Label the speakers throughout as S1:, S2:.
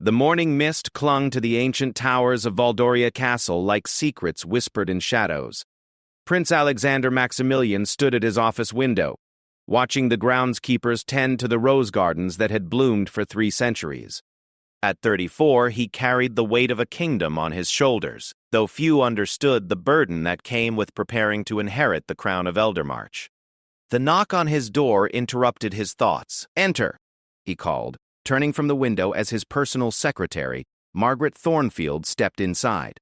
S1: The morning mist clung to the ancient towers of Valdoria Castle like secrets whispered in shadows. Prince Alexander Maximilian stood at his office window, watching the groundskeepers tend to the rose gardens that had bloomed for 3 centuries. At 34, he carried the weight of a kingdom on his shoulders, though few understood the burden that came with preparing to inherit the crown of Eldermarch. The knock on his door interrupted his thoughts. "Enter," he called, turning from the window as his personal secretary, Margaret Thornfield, stepped inside.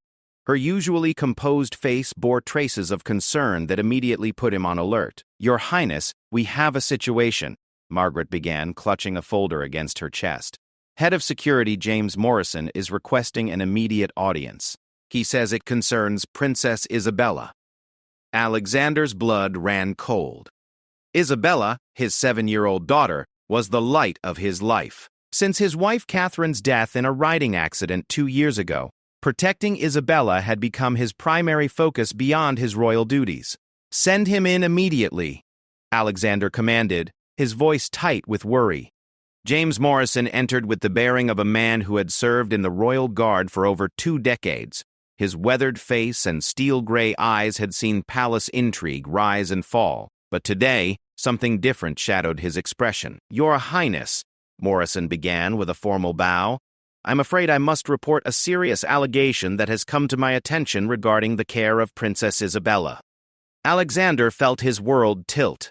S1: Her usually composed face bore traces of concern that immediately put him on alert. "Your Highness, we have a situation," Margaret began, clutching a folder against her chest. "Head of Security James Morrison is requesting an immediate audience. He says it concerns Princess Isabella." Alexander's blood ran cold. Isabella, his 7-year-old daughter, was the light of his life. Since his wife Catherine's death in a riding accident 2 years ago, protecting Isabella had become his primary focus beyond his royal duties. "Send him in immediately," Alexander commanded, his voice tight with worry. James Morrison entered with the bearing of a man who had served in the Royal Guard for over 2 decades. His weathered face and steel-gray eyes had seen palace intrigue rise and fall, but today, something different shadowed his expression. "Your Highness," Morrison began with a formal bow, "I'm afraid I must report a serious allegation that has come to my attention regarding the care of Princess Isabella." Alexander felt his world tilt.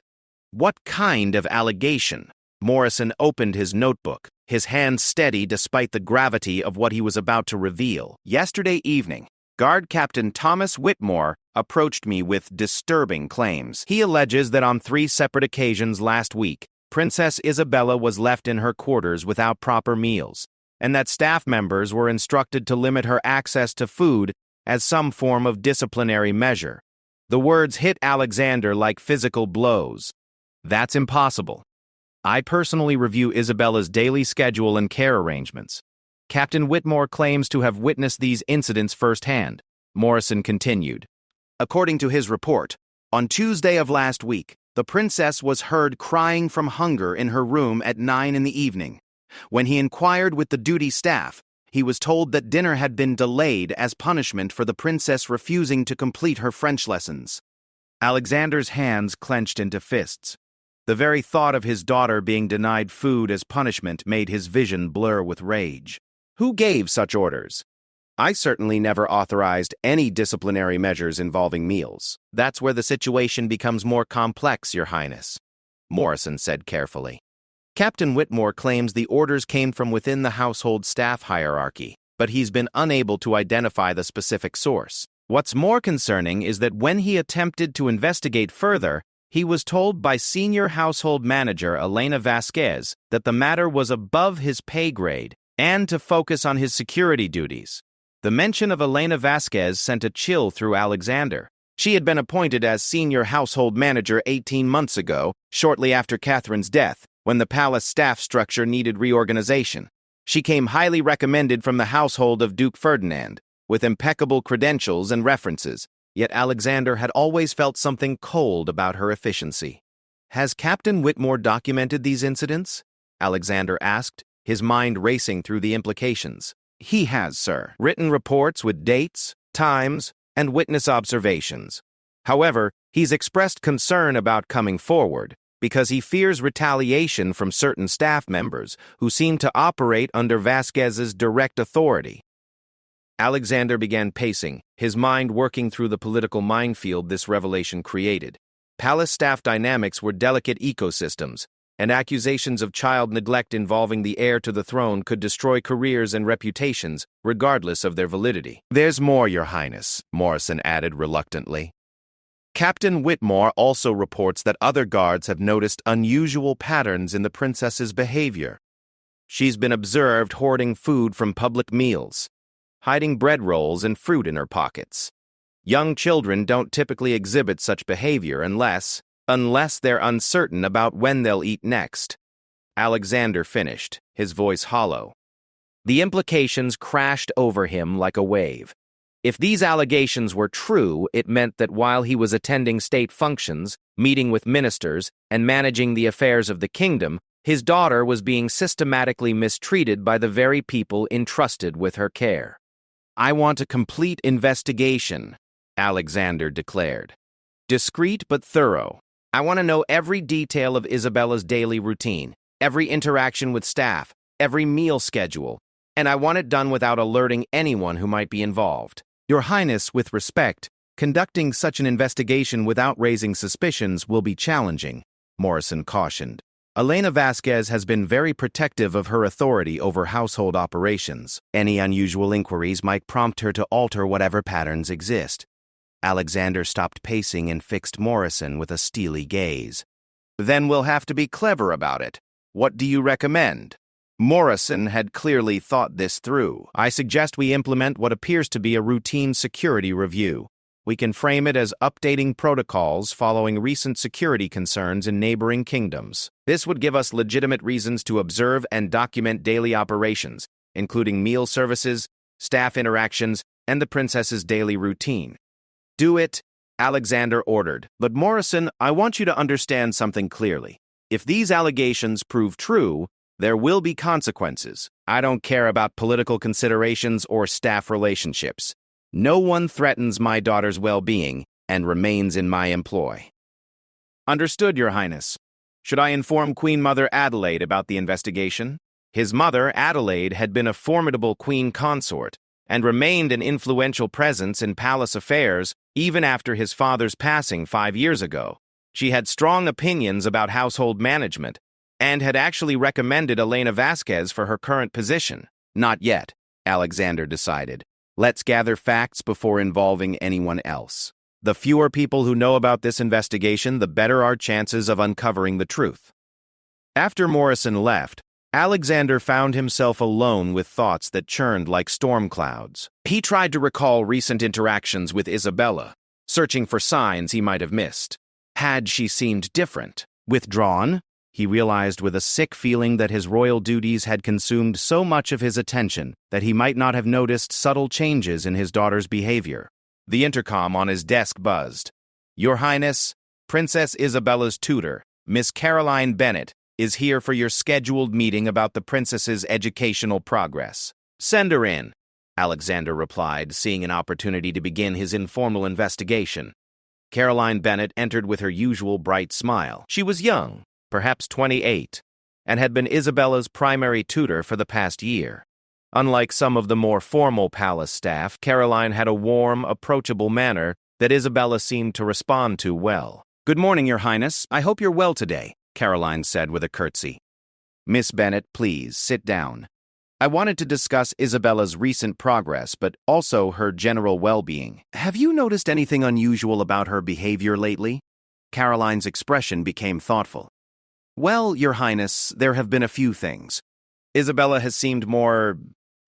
S1: What kind of allegation? Morrison opened his notebook, his hand steady despite the gravity of what he was about to reveal. "Yesterday evening, Guard Captain Thomas Whitmore approached me with disturbing claims. He alleges that on 3 separate occasions last week, Princess Isabella was left in her quarters without proper meals, and that staff members were instructed to limit her access to food as some form of disciplinary measure." The words hit Alexander like physical blows. "That's impossible. I personally review Isabella's daily schedule and care arrangements. Captain Whitmore claims to have witnessed these incidents firsthand," Morrison continued. "According to his report, on Tuesday of last week, the princess was heard crying from hunger in her room at 9 in the evening. When he inquired with the duty staff, he was told that dinner had been delayed as punishment for the princess refusing to complete her French lessons." Alexander's hands clenched into fists. The very thought of his daughter being denied food as punishment made his vision blur with rage. "Who gave such orders?" "I certainly never authorized any disciplinary measures involving meals. That's where the situation becomes more complex, Your Highness," Morrison said carefully. "Captain Whitmore claims the orders came from within the household staff hierarchy, but he's been unable to identify the specific source. What's more concerning is that when he attempted to investigate further, he was told by senior household manager Elena Vasquez that the matter was above his pay grade and to focus on his security duties." The mention of Elena Vasquez sent a chill through Alexander. She had been appointed as senior household manager 18 months ago, shortly after Catherine's death, when the palace staff structure needed reorganization. She came highly recommended from the household of Duke Ferdinand, with impeccable credentials and references, yet Alexander had always felt something cold about her efficiency. "Has Captain Whitmore documented these incidents?" Alexander asked, his mind racing through the implications. "He has, sir. Written reports with dates, times, and witness observations. However, he's expressed concern about coming forward because he fears retaliation from certain staff members who seem to operate under Vasquez's direct authority." Alexander began pacing, his mind working through the political minefield this revelation created. Palace staff dynamics were delicate ecosystems, and accusations of child neglect involving the heir to the throne could destroy careers and reputations, regardless of their validity. "There's more, Your Highness," Morrison added reluctantly. "Captain Whitmore also reports that other guards have noticed unusual patterns in the princess's behavior. She's been observed hoarding food from public meals, hiding bread rolls and fruit in her pockets. Young children don't typically exhibit such behavior unless they're uncertain about when they'll eat next." Alexander finished, his voice hollow. The implications crashed over him like a wave. If these allegations were true, it meant that while he was attending state functions, meeting with ministers, and managing the affairs of the kingdom, His daughter was being systematically mistreated by the very people entrusted with her care. "I want a complete investigation," Alexander declared. "Discreet but thorough. I want to know every detail of Isabella's daily routine, every interaction with staff, every meal schedule, and I want it done without alerting anyone who might be involved." "Your Highness, with respect, conducting such an investigation without raising suspicions will be challenging," Morrison cautioned. "Elena Vasquez has been very protective of her authority over household operations. Any unusual inquiries might prompt her to alter whatever patterns exist." Alexander stopped pacing and fixed Morrison with a steely gaze. "Then we'll have to be clever about it. What do you recommend?" Morrison had clearly thought this through. "I suggest we implement what appears to be a routine security review. We can frame it as updating protocols following recent security concerns in neighboring kingdoms. This would give us legitimate reasons to observe and document daily operations, including meal services, staff interactions, and the princess's daily routine." "Do it," Alexander ordered. "But Morrison, I want you to understand something clearly. If these allegations prove true, there will be consequences. I don't care about political considerations or staff relationships. No one threatens my daughter's well-being and remains in my employ." "Understood, Your Highness. Should I inform Queen Mother Adelaide about the investigation?" His mother, Adelaide, had been a formidable queen consort and remained an influential presence in palace affairs even after his father's passing 5 years ago. She had strong opinions about household management and had actually recommended Elena Vasquez for her current position. "Not yet," Alexander decided. "Let's gather facts before involving anyone else. The fewer people who know about this investigation, the better our chances of uncovering the truth." After Morrison left, Alexander found himself alone with thoughts that churned like storm clouds. He tried to recall recent interactions with Isabella, searching for signs he might have missed. Had she seemed different? Withdrawn? He realized with a sick feeling that his royal duties had consumed so much of his attention that he might not have noticed subtle changes in his daughter's behavior. The intercom on his desk buzzed. "Your Highness, Princess Isabella's tutor, Miss Caroline Bennett, is here for your scheduled meeting about the princess's educational progress." "Send her in," Alexander replied, seeing an opportunity to begin his informal investigation. Caroline Bennett entered with her usual bright smile. She was young, perhaps 28, and had been Isabella's primary tutor for the past year. Unlike some of the more formal palace staff, Caroline had a warm, approachable manner that Isabella seemed to respond to well. "Good morning, Your Highness. I hope you're well today," Caroline said with a curtsy. "Miss Bennett, please, sit down. I wanted to discuss Isabella's recent progress, but also her general well-being. Have you noticed anything unusual about her behavior lately?" Caroline's expression became thoughtful. "Well, Your Highness, there have been a few things. Isabella has seemed more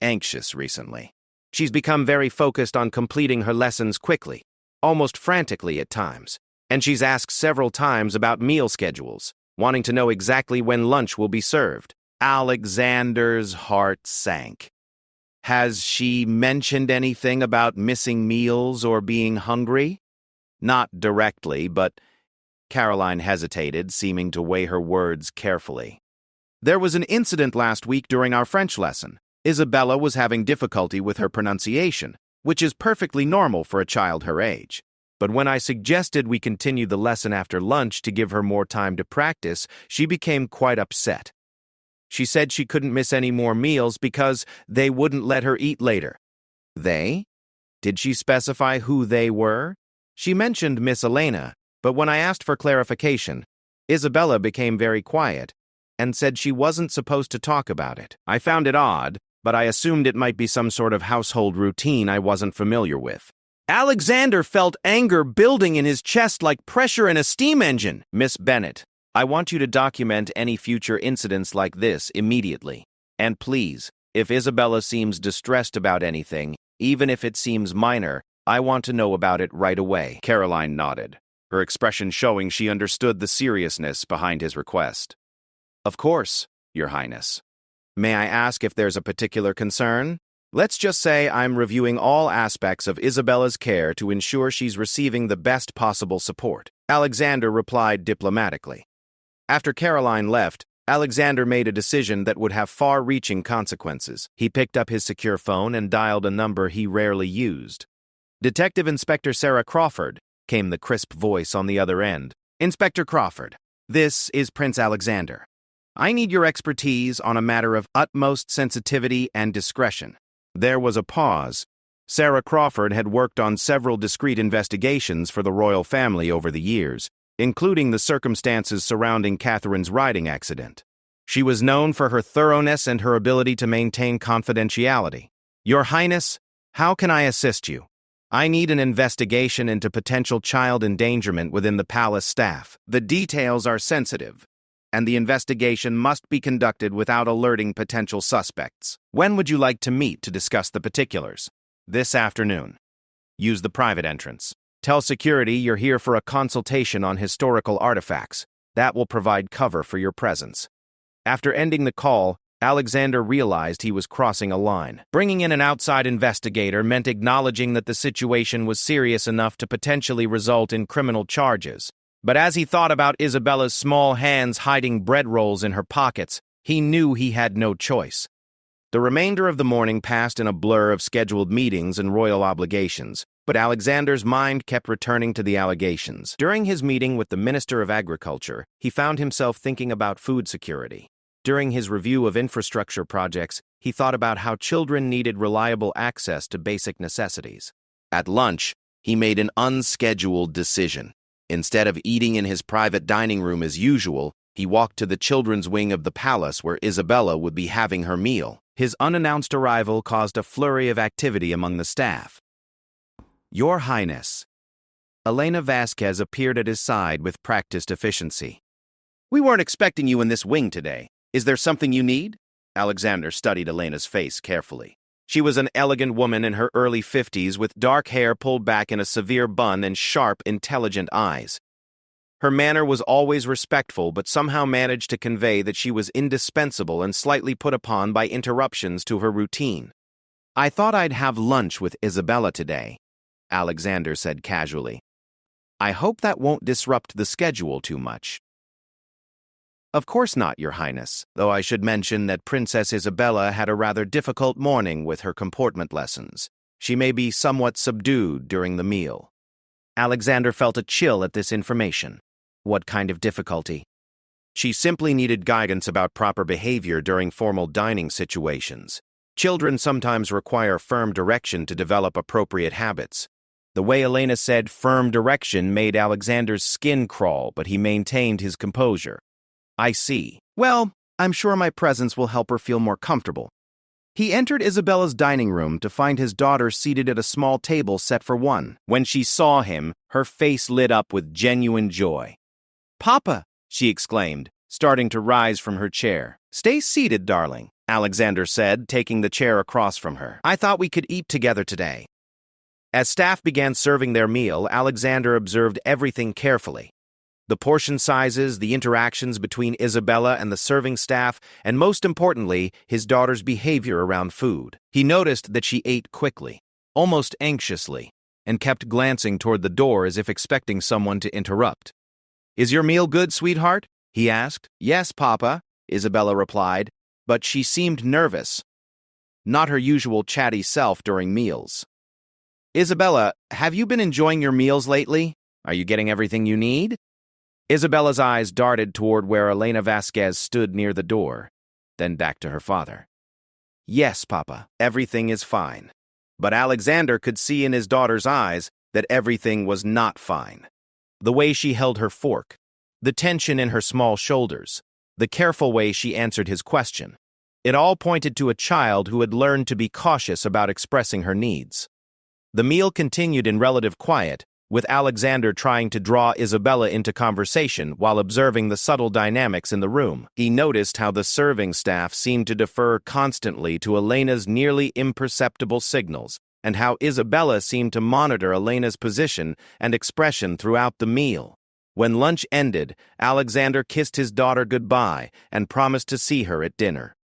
S1: anxious recently. She's become very focused on completing her lessons quickly, almost frantically at times, and she's asked several times about meal schedules, wanting to know exactly when lunch will be served." Alexander's heart sank. "Has she mentioned anything about missing meals or being hungry?" "Not directly, but—" Caroline hesitated, seeming to weigh her words carefully. "There was an incident last week during our French lesson. Isabella was having difficulty with her pronunciation, which is perfectly normal for a child her age. But when I suggested we continue the lesson after lunch to give her more time to practice, she became quite upset. She said she couldn't miss any more meals because they wouldn't let her eat later." "They? Did she specify who they were?" "She mentioned Miss Elena, but when I asked for clarification, Isabella became very quiet and said she wasn't supposed to talk about it. I found it odd, but I assumed it might be some sort of household routine I wasn't familiar with." Alexander felt anger building in his chest like pressure in a steam engine. "Miss Bennett, I want you to document any future incidents like this immediately. And please, if Isabella seems distressed about anything, even if it seems minor, I want to know about it right away." Caroline nodded, her expression showing she understood the seriousness behind his request. "Of course, Your Highness. May I ask if there's a particular concern?" "Let's just say I'm reviewing all aspects of Isabella's care to ensure she's receiving the best possible support," Alexander replied diplomatically. After Caroline left, Alexander made a decision that would have far-reaching consequences. He picked up his secure phone and dialed a number he rarely used. "Detective Inspector Sarah Crawford," came the crisp voice on the other end. "Inspector Crawford, this is Prince Alexander. I need your expertise on a matter of utmost sensitivity and discretion." There was a pause. Sarah Crawford had worked on several discreet investigations for the royal family over the years, including the circumstances surrounding Catherine's riding accident. She was known for her thoroughness and her ability to maintain confidentiality. "Your Highness, how can I assist you? I need an investigation into potential child endangerment within the palace staff. The details are sensitive, and the investigation must be conducted without alerting potential suspects. When would you like to meet to discuss the particulars?" "This afternoon. Use the private entrance. Tell security you're here for a consultation on historical artifacts. That will provide cover for your presence." After ending the call, Alexander realized he was crossing a line. Bringing in an outside investigator meant acknowledging that the situation was serious enough to potentially result in criminal charges. But as he thought about Isabella's small hands hiding bread rolls in her pockets, he knew he had no choice. The remainder of the morning passed in a blur of scheduled meetings and royal obligations, but Alexander's mind kept returning to the allegations. During his meeting with the Minister of Agriculture, he found himself thinking about food security. During his review of infrastructure projects, he thought about how children needed reliable access to basic necessities. At lunch, he made an unscheduled decision. Instead of eating in his private dining room as usual, he walked to the children's wing of the palace where Isabella would be having her meal. His unannounced arrival caused a flurry of activity among the staff. "Your Highness." Elena Vasquez appeared at his side with practiced efficiency. "We weren't expecting you in this wing today. Is there something you need?" Alexander studied Elena's face carefully. She was an elegant woman in her early 50s with dark hair pulled back in a severe bun and sharp, intelligent eyes. Her manner was always respectful, but somehow managed to convey that she was indispensable and slightly put upon by interruptions to her routine. "I thought I'd have lunch with Isabella today," Alexander said casually. "I hope that won't disrupt the schedule too much." "Of course not, Your Highness, though I should mention that Princess Isabella had a rather difficult morning with her comportment lessons. She may be somewhat subdued during the meal." Alexander felt a chill at this information. What kind of difficulty? "She simply needed guidance about proper behavior during formal dining situations. Children sometimes require firm direction to develop appropriate habits." The way Elena said firm direction made Alexander's skin crawl, but he maintained his composure. "I see. Well, I'm sure my presence will help her feel more comfortable." He entered Isabella's dining room to find his daughter seated at a small table set for one. When she saw him, her face lit up with genuine joy. "Papa!" she exclaimed, starting to rise from her chair. "Stay seated, darling," Alexander said, taking the chair across from her. "I thought we could eat together today." As staff began serving their meal, Alexander observed everything carefully. The portion sizes, the interactions between Isabella and the serving staff, and most importantly, his daughter's behavior around food. He noticed that she ate quickly, almost anxiously, and kept glancing toward the door as if expecting someone to interrupt. "Is your meal good, sweetheart?" he asked. "Yes, Papa," Isabella replied, but she seemed nervous. Not her usual chatty self during meals. "Isabella, have you been enjoying your meals lately? Are you getting everything you need?" Isabella's eyes darted toward where Elena Vasquez stood near the door, then back to her father. "Yes, Papa, everything is fine." But Alexander could see in his daughter's eyes that everything was not fine. The way she held her fork, the tension in her small shoulders, the careful way she answered his question. It all pointed to a child who had learned to be cautious about expressing her needs. The meal continued in relative quiet, with Alexander trying to draw Isabella into conversation while observing the subtle dynamics in the room. He noticed how the serving staff seemed to defer constantly to Elena's nearly imperceptible signals, and how Isabella seemed to monitor Elena's position and expression throughout the meal. When lunch ended, Alexander kissed his daughter goodbye and promised to see her at dinner.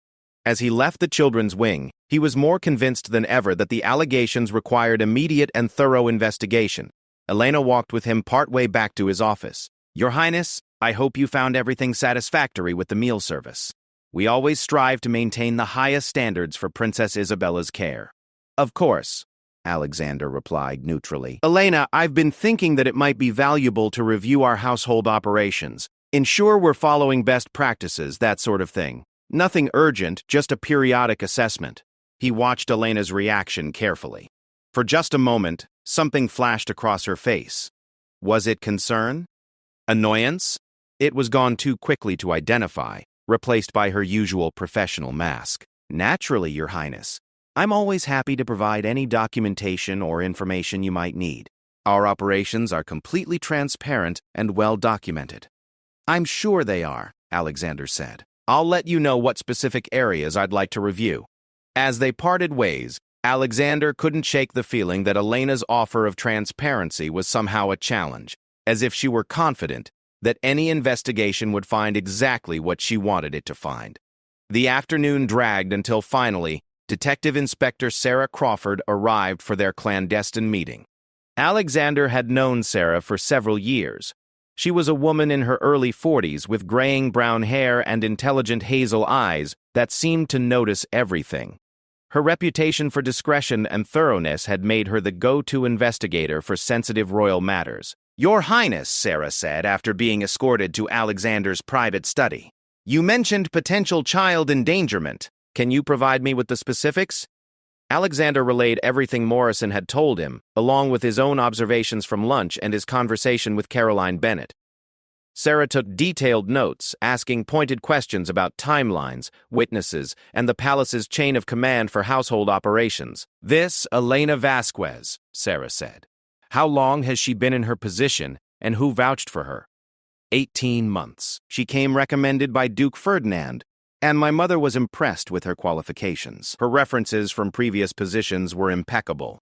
S1: As he left the children's wing, he was more convinced than ever that the allegations required immediate and thorough investigation. Elena walked with him partway back to his office. "Your Highness, I hope you found everything satisfactory with the meal service. We always strive to maintain the highest standards for Princess Isabella's care. Of course, Alexander replied neutrally. Elena, I've been thinking that it might be valuable to review our household operations. Ensure we're following best practices, that sort of thing. Nothing urgent, just a periodic assessment. He watched Elena's reaction carefully. For just a moment, something flashed across her face. Was it concern? Annoyance? It was gone too quickly to identify, replaced by her usual professional mask. Naturally, Your Highness. I'm always happy to provide any documentation or information you might need. Our operations are completely transparent and well documented. I'm sure they are, Alexander said. I'll let you know what specific areas I'd like to review. As they parted ways, Alexander couldn't shake the feeling that Elena's offer of transparency was somehow a challenge, as if she were confident that any investigation would find exactly what she wanted it to find. The afternoon dragged until finally, Detective Inspector Sarah Crawford arrived for their clandestine meeting. Alexander had known Sarah for several years. She was a woman in her early 40s with graying brown hair and intelligent hazel eyes that seemed to notice everything. Her reputation for discretion and thoroughness had made her the go-to investigator for sensitive royal matters. Your Highness, Sarah said after being escorted to Alexander's private study. You mentioned potential child endangerment. Can you provide me with the specifics? Alexander relayed everything Morrison had told him, along with his own observations from lunch and his conversation with Caroline Bennett. Sarah took detailed notes, asking pointed questions about timelines, witnesses, and the palace's chain of command for household operations. This, Elena Vasquez, Sarah said. How long has she been in her position, and who vouched for her? 18 months. She came recommended by Duke Ferdinand, and my mother was impressed with her qualifications. Her references from previous positions were impeccable.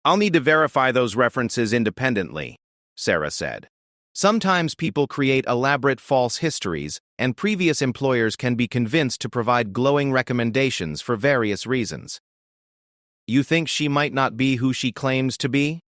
S1: I'll need to verify those references independently, Sarah said. Sometimes people create elaborate false histories, and previous employers can be convinced to provide glowing recommendations for various reasons. You think she might not be who she claims to be?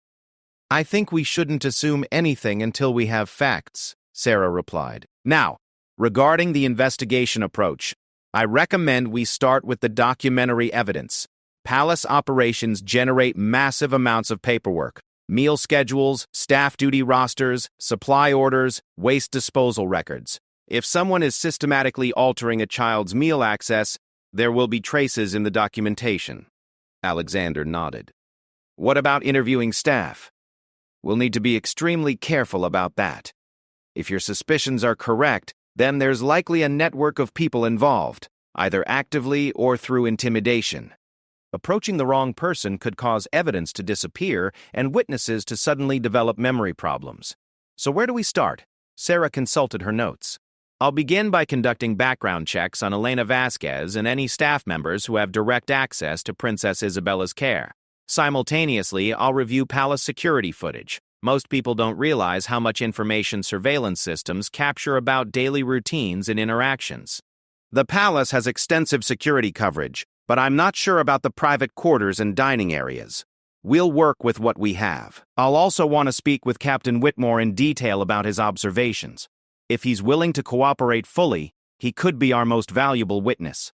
S1: I think we shouldn't assume anything until we have facts, Sarah replied. Now, regarding the investigation approach, I recommend we start with the documentary evidence. Palace operations generate massive amounts of paperwork. Meal schedules, staff duty rosters, supply orders, waste disposal records. If someone is systematically altering a child's meal access, there will be traces in the documentation. Alexander nodded. What about interviewing staff? We'll need to be extremely careful about that. If your suspicions are correct, then there's likely a network of people involved, either actively or through intimidation. Approaching the wrong person could cause evidence to disappear and witnesses to suddenly develop memory problems. So where do we start? Sarah consulted her notes. I'll begin by conducting background checks on Elena Vasquez and any staff members who have direct access to Princess Isabella's care. Simultaneously, I'll review palace security footage. Most people don't realize how much information surveillance systems capture about daily routines and interactions. The palace has extensive security coverage, but I'm not sure about the private quarters and dining areas. We'll work with what we have. I'll also want to speak with Captain Whitmore in detail about his observations. If he's willing to cooperate fully, he could be our most valuable witness.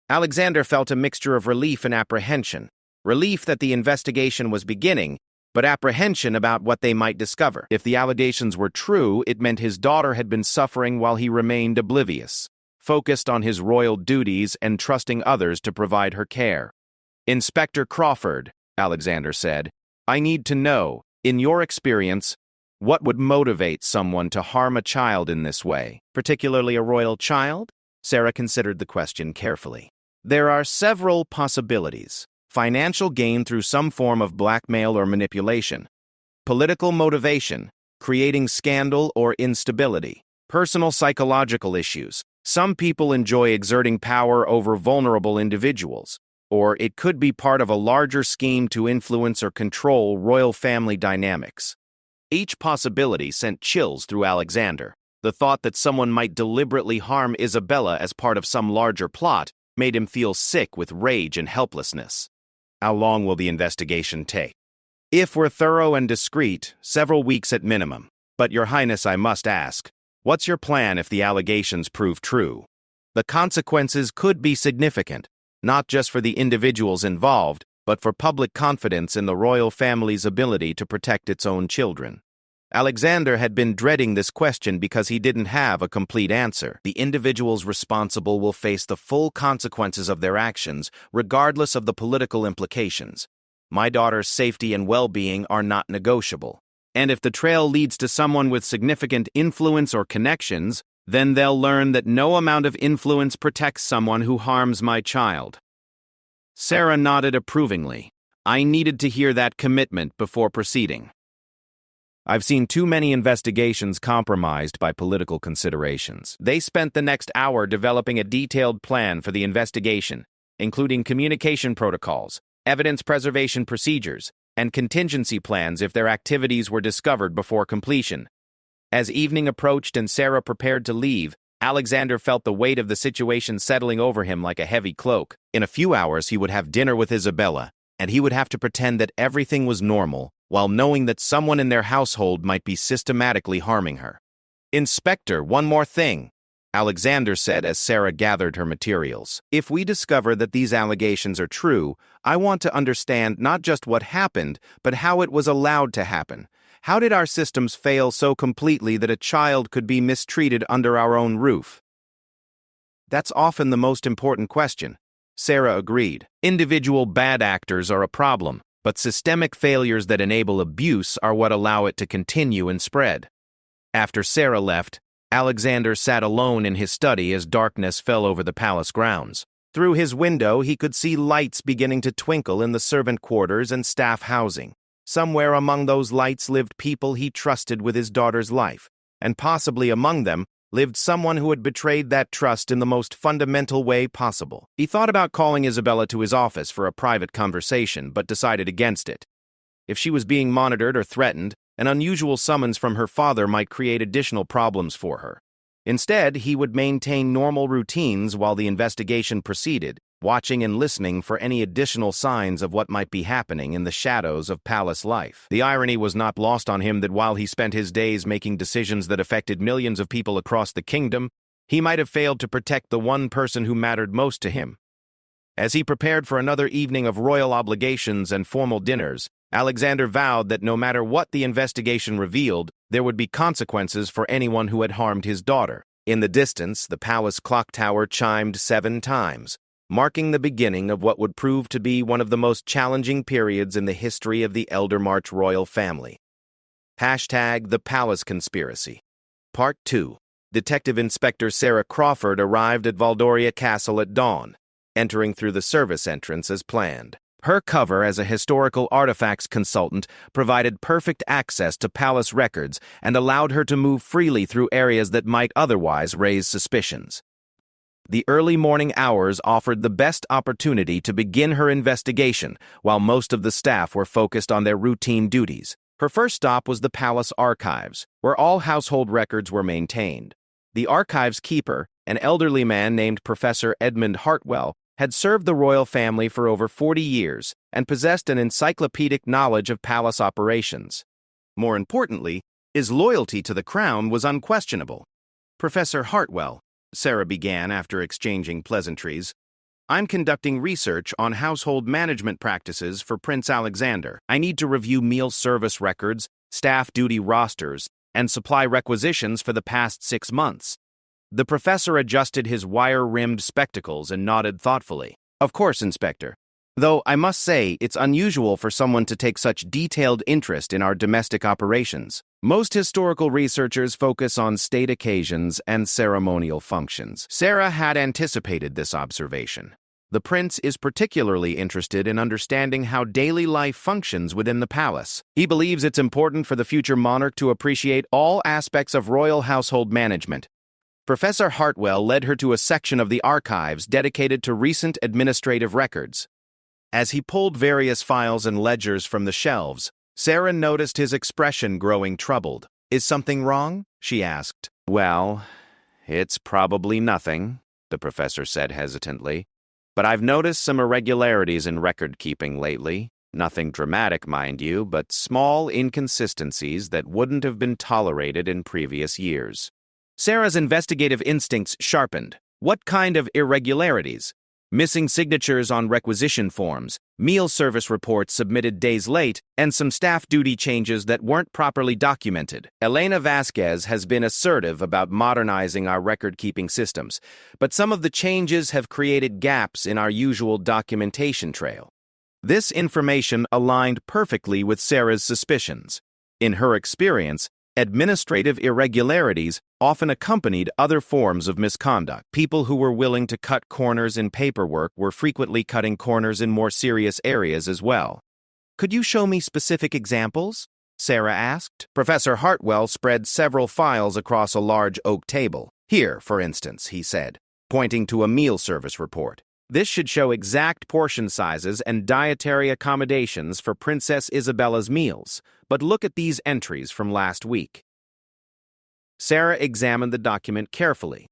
S1: Alexander felt a mixture of relief and apprehension. Relief that the investigation was beginning, but apprehension about what they might discover. If the allegations were true, it meant his daughter had been suffering while he remained oblivious, focused on his royal duties and trusting others to provide her care. Inspector Crawford, Alexander said, I need to know, in your experience, what would motivate someone to harm a child in this way, particularly a royal child? Sarah considered the question carefully. There are several possibilities. Financial gain through some form of blackmail or manipulation. Political motivation, creating scandal or instability. Personal psychological issues. Some people enjoy exerting power over vulnerable individuals. Or it could be part of a larger scheme to influence or control royal family dynamics. Each possibility sent chills through Alexander. The thought that someone might deliberately harm Isabella as part of some larger plot made him feel sick with rage and helplessness. How long will the investigation take? If we're thorough and discreet, several weeks at minimum. But Your Highness, I must ask, What's your plan if the allegations prove true? The consequences could be significant, not just for the individuals involved, but for public confidence in the royal family's ability to protect its own children. Alexander had been dreading this question because he didn't have a complete answer. The individuals responsible will face the full consequences of their actions, regardless of the political implications. My daughter's safety and well-being are not negotiable. And if the trail leads to someone with significant influence or connections, then they'll learn that no amount of influence protects someone who harms my child. Sarah nodded approvingly. I needed to hear that commitment before proceeding. I've seen too many investigations compromised by political considerations. They spent the next hour developing a detailed plan for the investigation, including communication protocols, evidence preservation procedures, and contingency plans if their activities were discovered before completion. As evening approached and Sarah prepared to leave, Alexander felt the weight of the situation settling over him like a heavy cloak. In a few hours, he would have dinner with Isabella, and he would have to pretend that everything was normal, while knowing that someone in their household might be systematically harming her. Inspector, one more thing, Alexander said as Sarah gathered her materials. If we discover that these allegations are true, I want to understand not just what happened, but how it was allowed to happen. How did our systems fail so completely that a child could be mistreated under our own roof? That's often the most important question. Sarah agreed. Individual bad actors are a problem, but systemic failures that enable abuse are what allow it to continue and spread. After Sarah left, Alexander sat alone in his study as darkness fell over the palace grounds. Through his window, he could see lights beginning to twinkle in the servant quarters and staff housing. Somewhere among those lights lived people he trusted with his daughter's life, and possibly among them lived someone who had betrayed that trust in the most fundamental way possible. He thought about calling Isabella to his office for a private conversation, but decided against it. If she was being monitored or threatened, an unusual summons from her father might create additional problems for her. Instead, he would maintain normal routines while the investigation proceeded, watching and listening for any additional signs of what might be happening in the shadows of palace life. The irony was not lost on him that while he spent his days making decisions that affected millions of people across the kingdom, he might have failed to protect the one person who mattered most to him. As he prepared for another evening of royal obligations and formal dinners, Alexander vowed that no matter what the investigation revealed, there would be consequences for anyone who had harmed his daughter. In the distance, the palace clock tower chimed 7 times, marking the beginning of what would prove to be one of the most challenging periods in the history of the Eldermarch royal family. #The Palace Conspiracy. Part 2. Detective Inspector Sarah Crawford arrived at Valdoria Castle at dawn, entering through the service entrance as planned. Her cover as a historical artifacts consultant provided perfect access to palace records and allowed her to move freely through areas that might otherwise raise suspicions. The early morning hours offered the best opportunity to begin her investigation, while most of the staff were focused on their routine duties. Her first stop was the palace archives, where all household records were maintained. The archives keeper, an elderly man named Professor Edmund Hartwell, had served the royal family for over 40 years and possessed an encyclopedic knowledge of palace operations. More importantly, his loyalty to the crown was unquestionable. Professor Hartwell, Sarah began after exchanging pleasantries, I'm conducting research on household management practices for Prince Alexander. I need to review meal service records, staff duty rosters, and supply requisitions for the past 6 months. The professor adjusted his wire-rimmed spectacles and nodded thoughtfully. Of course, Inspector. Though I must say it's unusual for someone to take such detailed interest in our domestic operations. Most historical researchers focus on state occasions and ceremonial functions. Sarah had anticipated this observation. The prince is particularly interested in understanding how daily life functions within the palace. He believes it's important for the future monarch to appreciate all aspects of royal household management. Professor Hartwell led her to a section of the archives dedicated to recent administrative records. As he pulled various files and ledgers from the shelves, Sarah noticed his expression growing troubled. Is something wrong? She asked. Well, it's probably nothing, the professor said hesitantly. But I've noticed some irregularities in record-keeping lately. Nothing dramatic, mind you, but small inconsistencies that wouldn't have been tolerated in previous years. Sarah's investigative instincts sharpened. What kind of irregularities? Missing signatures on requisition forms, meal service reports submitted days late, and some staff duty changes that weren't properly documented. Elena Vasquez has been assertive about modernizing our record-keeping systems, but some of the changes have created gaps in our usual documentation trail. This information aligned perfectly with Sarah's suspicions. In her experience, administrative irregularities often accompanied other forms of misconduct. People who were willing to cut corners in paperwork were frequently cutting corners in more serious areas as well. "Could you show me specific examples?" Sarah asked. Professor Hartwell spread several files across a large oak table. "Here, for instance," he said, pointing to a meal service report. "This should show exact portion sizes and dietary accommodations for Princess Isabella's meals, but look at these entries from last week." Sarah examined the document carefully.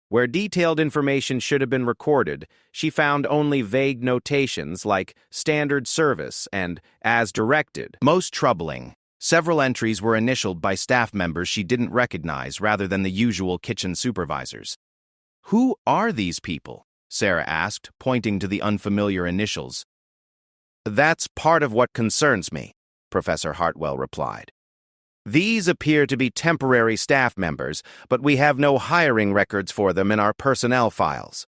S1: Where detailed information should have been recorded, she found only vague notations like standard service and as directed. Most troubling, several entries were initialed by staff members she didn't recognize rather than the usual kitchen supervisors. "Who are these people?" Sarah asked, pointing to the unfamiliar initials. "That's part of what concerns me," Professor Hartwell replied. "These appear to be temporary staff members, but we have no hiring records for them in our personnel files.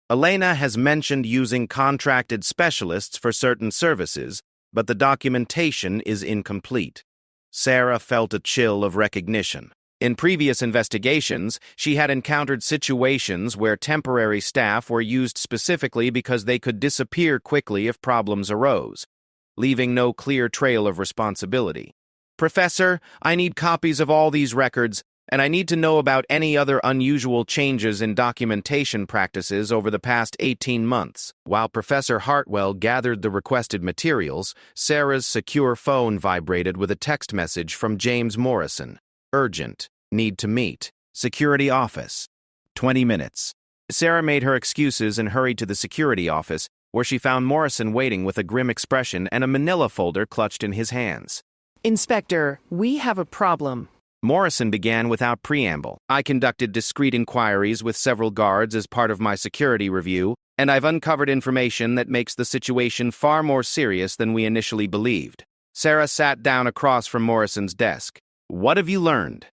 S1: Elena has mentioned using contracted specialists for certain services, but the documentation is incomplete." Sarah felt a chill of recognition. In previous investigations, she had encountered situations where temporary staff were used specifically because they could disappear quickly if problems arose, leaving no clear trail of responsibility. "Professor, I need copies of all these records, and I need to know about any other unusual changes in documentation practices over the past 18 months. While Professor Hartwell gathered the requested materials, Sarah's secure phone vibrated with a text message from James Morrison. "Urgent. Need to meet. Security office. 20 minutes. Sarah made her excuses and hurried to the security office, where she found Morrison waiting with a grim expression and a manila folder clutched in his hands.
S2: "Inspector, we have a problem."
S1: Morrison began without preamble. "I conducted discreet inquiries with several guards as part of my security review, and I've uncovered information that makes the situation far more serious than we initially believed." Sarah sat down across from Morrison's desk. "What have you learned?"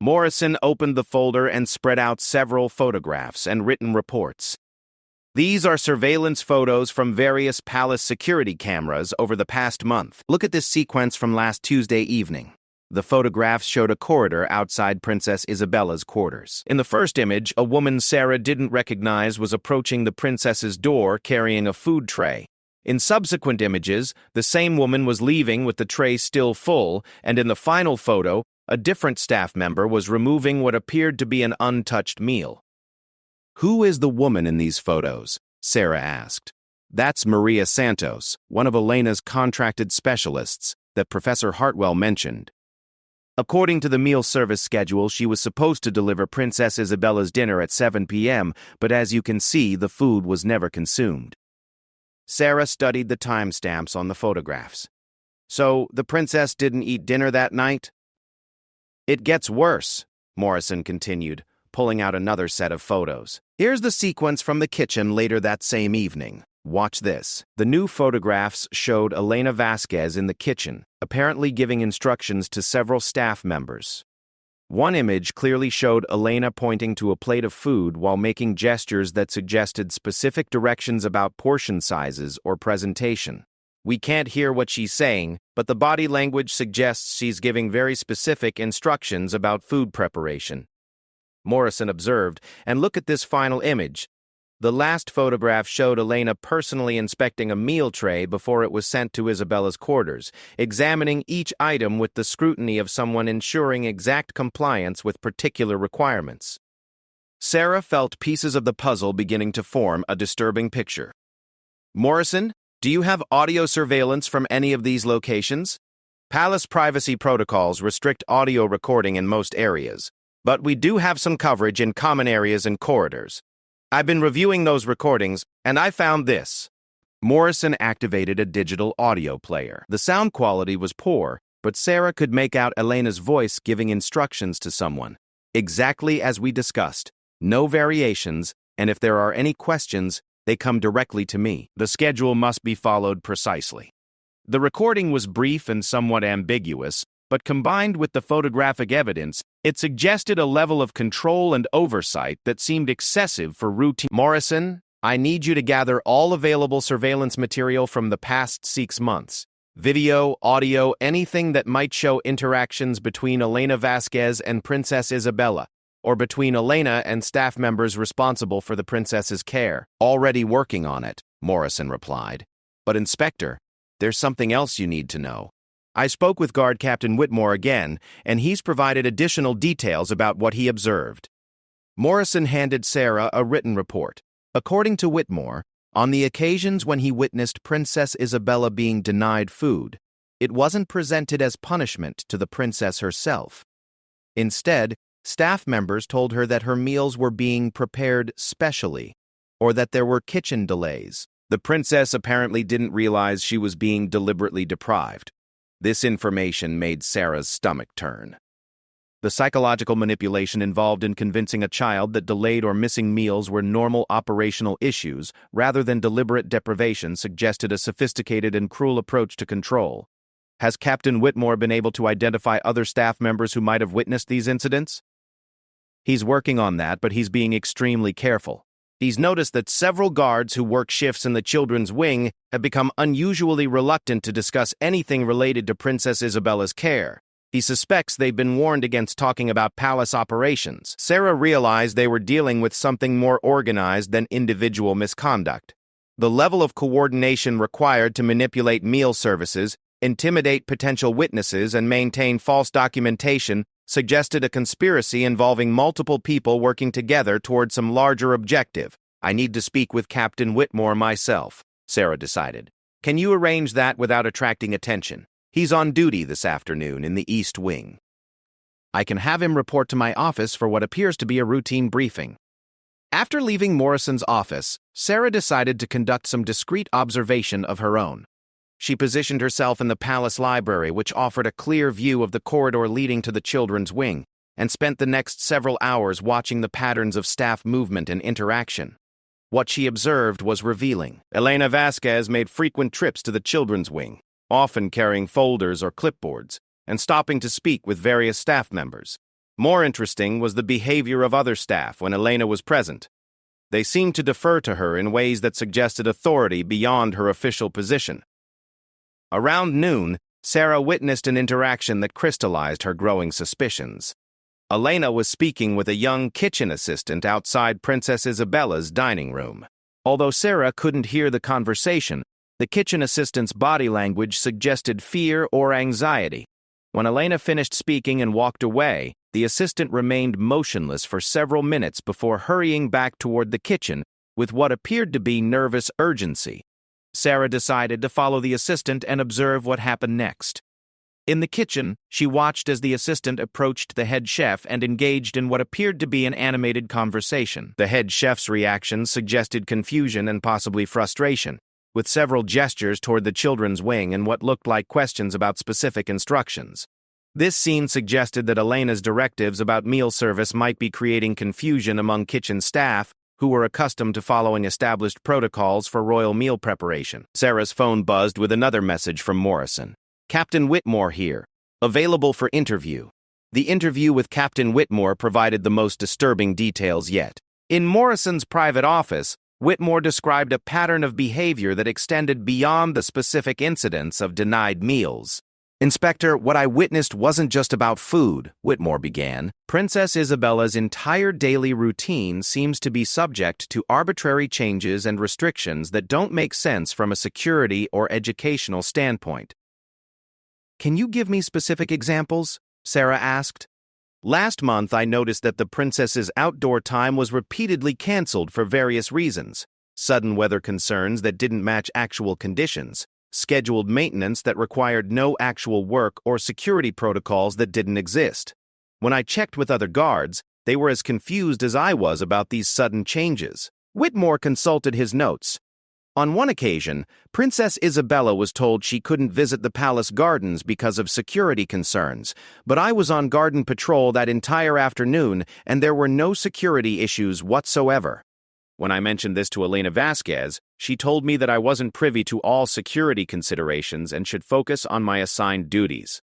S1: Morrison opened the folder and spread out several photographs and written reports. "These are surveillance photos from various palace security cameras over the past month. Look at this sequence from last Tuesday evening." The photographs showed a corridor outside Princess Isabella's quarters. In the first image, a woman Sarah didn't recognize was approaching the princess's door carrying a food tray. In subsequent images, the same woman was leaving with the tray still full, and in the final photo, a different staff member was removing what appeared to be an untouched meal. "Who is the woman in these photos?" Sarah asked. "That's Maria Santos, one of Elena's contracted specialists that Professor Hartwell mentioned. According to the meal service schedule, she was supposed to deliver Princess Isabella's dinner at 7 p.m., but as you can see, the food was never consumed." Sarah studied the timestamps on the photographs. "So, the princess didn't eat dinner that night?" "It gets worse," Morrison continued, pulling out another set of photos. "Here's the sequence from the kitchen later that same evening. Watch this." The new photographs showed Elena Vasquez in the kitchen, apparently giving instructions to several staff members. One image clearly showed Elena pointing to a plate of food while making gestures that suggested specific directions about portion sizes or presentation. "We can't hear what she's saying, but the body language suggests she's giving very specific instructions about food preparation," Morrison observed. "And look at this final image. The last photograph showed Elena personally inspecting a meal tray before it was sent to Isabella's quarters, examining each item with the scrutiny of someone ensuring exact compliance with particular requirements." Sarah felt pieces of the puzzle beginning to form a disturbing picture. "Morrison, do you have audio surveillance from any of these locations? Palace privacy protocols restrict audio recording in most areas, but we do have some coverage in common areas and corridors. I've been reviewing those recordings, and I found this." Morrison activated a digital audio player. The sound quality was poor, but Sarah could make out Elena's voice giving instructions to someone. Exactly as we discussed. No variations, and if there are any questions, they come directly to me. The schedule must be followed precisely. The recording was brief and somewhat ambiguous, but combined with the photographic evidence, it suggested a level of control and oversight that seemed excessive for routine. Morrison, I need you to gather all available surveillance material from the past 6 months. Video, audio, anything that might show interactions between Elena Vasquez and Princess Isabella, or between Elena and staff members responsible for the princess's care. Already working on it, Morrison replied. But Inspector, there's something else you need to know. I spoke with Guard Captain Whitmore again, and he's provided additional details about what he observed. Morrison handed Sarah a written report. According to Whitmore, on the occasions when he witnessed Princess Isabella being denied food, it wasn't presented as punishment to the princess herself. Instead, staff members told her that her meals were being prepared specially, or that there were kitchen delays. The princess apparently didn't realize she was being deliberately deprived. This information made Sarah's stomach turn. The psychological manipulation involved in convincing a child that delayed or missing meals were normal operational issues rather than deliberate deprivation suggested a sophisticated and cruel approach to control. Has Captain Whitmore been able to identify other staff members who might have witnessed these incidents? He's working on that, but he's being extremely careful. He's noticed that several guards who work shifts in the children's wing have become unusually reluctant to discuss anything related to Princess Isabella's care. He suspects they've been warned against talking about palace operations. Sarah realized they were dealing with something more organized than individual misconduct. The level of coordination required to manipulate meal services, intimidate potential witnesses, and maintain false documentation suggested a conspiracy involving multiple people working together toward some larger objective. I need to speak with Captain Whitmore myself, Sarah decided. Can you arrange that without attracting attention? He's on duty this afternoon in the East Wing. I can have him report to my office for what appears to be a routine briefing. After leaving Morrison's office, Sarah decided to conduct some discreet observation of her own. She positioned herself in the palace library, which offered a clear view of the corridor leading to the children's wing, and spent the next several hours watching the patterns of staff movement and interaction. What she observed was revealing. Elena Vasquez made frequent trips to the children's wing, often carrying folders or clipboards, and stopping to speak with various staff members. More interesting was the behavior of other staff when Elena was present. They seemed to defer to her in ways that suggested authority beyond her official position. Around noon, Sarah witnessed an interaction that crystallized her growing suspicions. Elena was speaking with a young kitchen assistant outside Princess Isabella's dining room. Although Sarah couldn't hear the conversation, the kitchen assistant's body language suggested fear or anxiety. When Elena finished speaking and walked away, the assistant remained motionless for several minutes before hurrying back toward the kitchen with what appeared to be nervous urgency. Sarah decided to follow the assistant and observe what happened next. In the kitchen, she watched as the assistant approached the head chef and engaged in what appeared to be an animated conversation. The head chef's reactions suggested confusion and possibly frustration, with several gestures toward the children's wing and what looked like questions about specific instructions. This scene suggested that Elena's directives about meal service might be creating confusion among kitchen staff, who were accustomed to following established protocols for royal meal preparation. Sarah's phone buzzed with another message from Morrison. Captain Whitmore here. Available for interview. The interview with Captain Whitmore provided the most disturbing details yet. In Morrison's private office, Whitmore described a pattern of behavior that extended beyond the specific incidents of denied meals. Inspector, what I witnessed wasn't just about food, Whitmore began. Princess Isabella's entire daily routine seems to be subject to arbitrary changes and restrictions that don't make sense from a security or educational standpoint. Can you give me specific examples? Sarah asked. Last month, I noticed that the princess's outdoor time was repeatedly canceled for various reasons. Sudden weather concerns that didn't match actual conditions, scheduled maintenance that required no actual work, or security protocols that didn't exist. When I checked with other guards, they were as confused as I was about these sudden changes. Whitmore consulted his notes. On one occasion, Princess Isabella was told she couldn't visit the palace gardens because of security concerns, but I was on garden patrol that entire afternoon and there were no security issues whatsoever. When I mentioned this to Elena Vasquez, she told me that I wasn't privy to all security considerations and should focus on my assigned duties.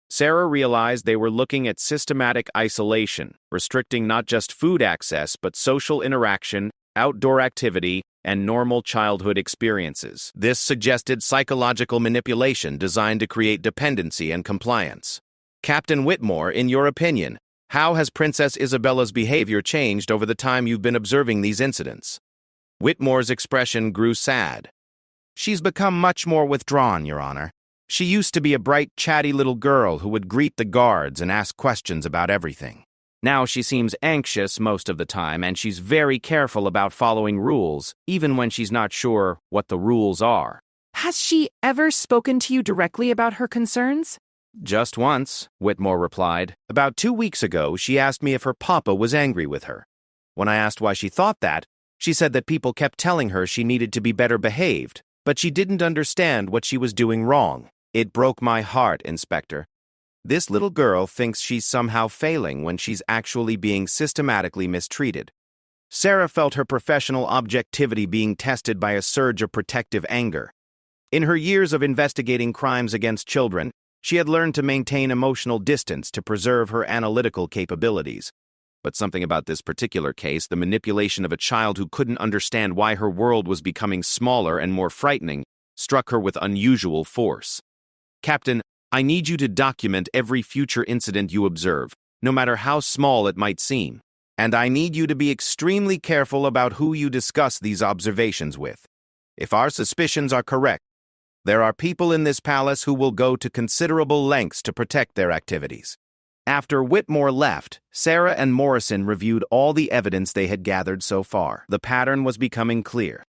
S1: Sarah realized they were looking at systematic isolation, restricting not just food access but social interaction, outdoor activity, and normal childhood experiences. This suggested psychological manipulation designed to create dependency and compliance. Captain Whitmore, in your opinion, how has Princess Isabella's behavior changed over the time you've been observing these incidents? Whitmore's expression grew sad. She's become much more withdrawn, Your Honor. She used to be a bright, chatty little girl who would greet the guards and ask questions about everything. Now she seems anxious most of the time, and she's very careful about following rules, even when she's not sure what the rules are.
S2: Has she ever spoken to you directly about her concerns?
S1: Just once, Whitmore replied. About 2 weeks ago, she asked me if her papa was angry with her. When I asked why she thought that, she said that people kept telling her she needed to be better behaved, but she didn't understand what she was doing wrong. It broke my heart, Inspector. This little girl thinks she's somehow failing when she's actually being systematically mistreated. Sarah felt her professional objectivity being tested by a surge of protective anger. In her years of investigating crimes against children, she had learned to maintain emotional distance to preserve her analytical capabilities. But something about this particular case, the manipulation of a child who couldn't understand why her world was becoming smaller and more frightening, struck her with unusual force. Captain, I need you to document every future incident you observe, no matter how small it might seem. And I need you to be extremely careful about who you discuss these observations with. If our suspicions are correct, there are people in this palace who will go to considerable lengths to protect their activities. After Whitmore left, Sarah and Morrison reviewed all the evidence they had gathered so far. The pattern was becoming clear.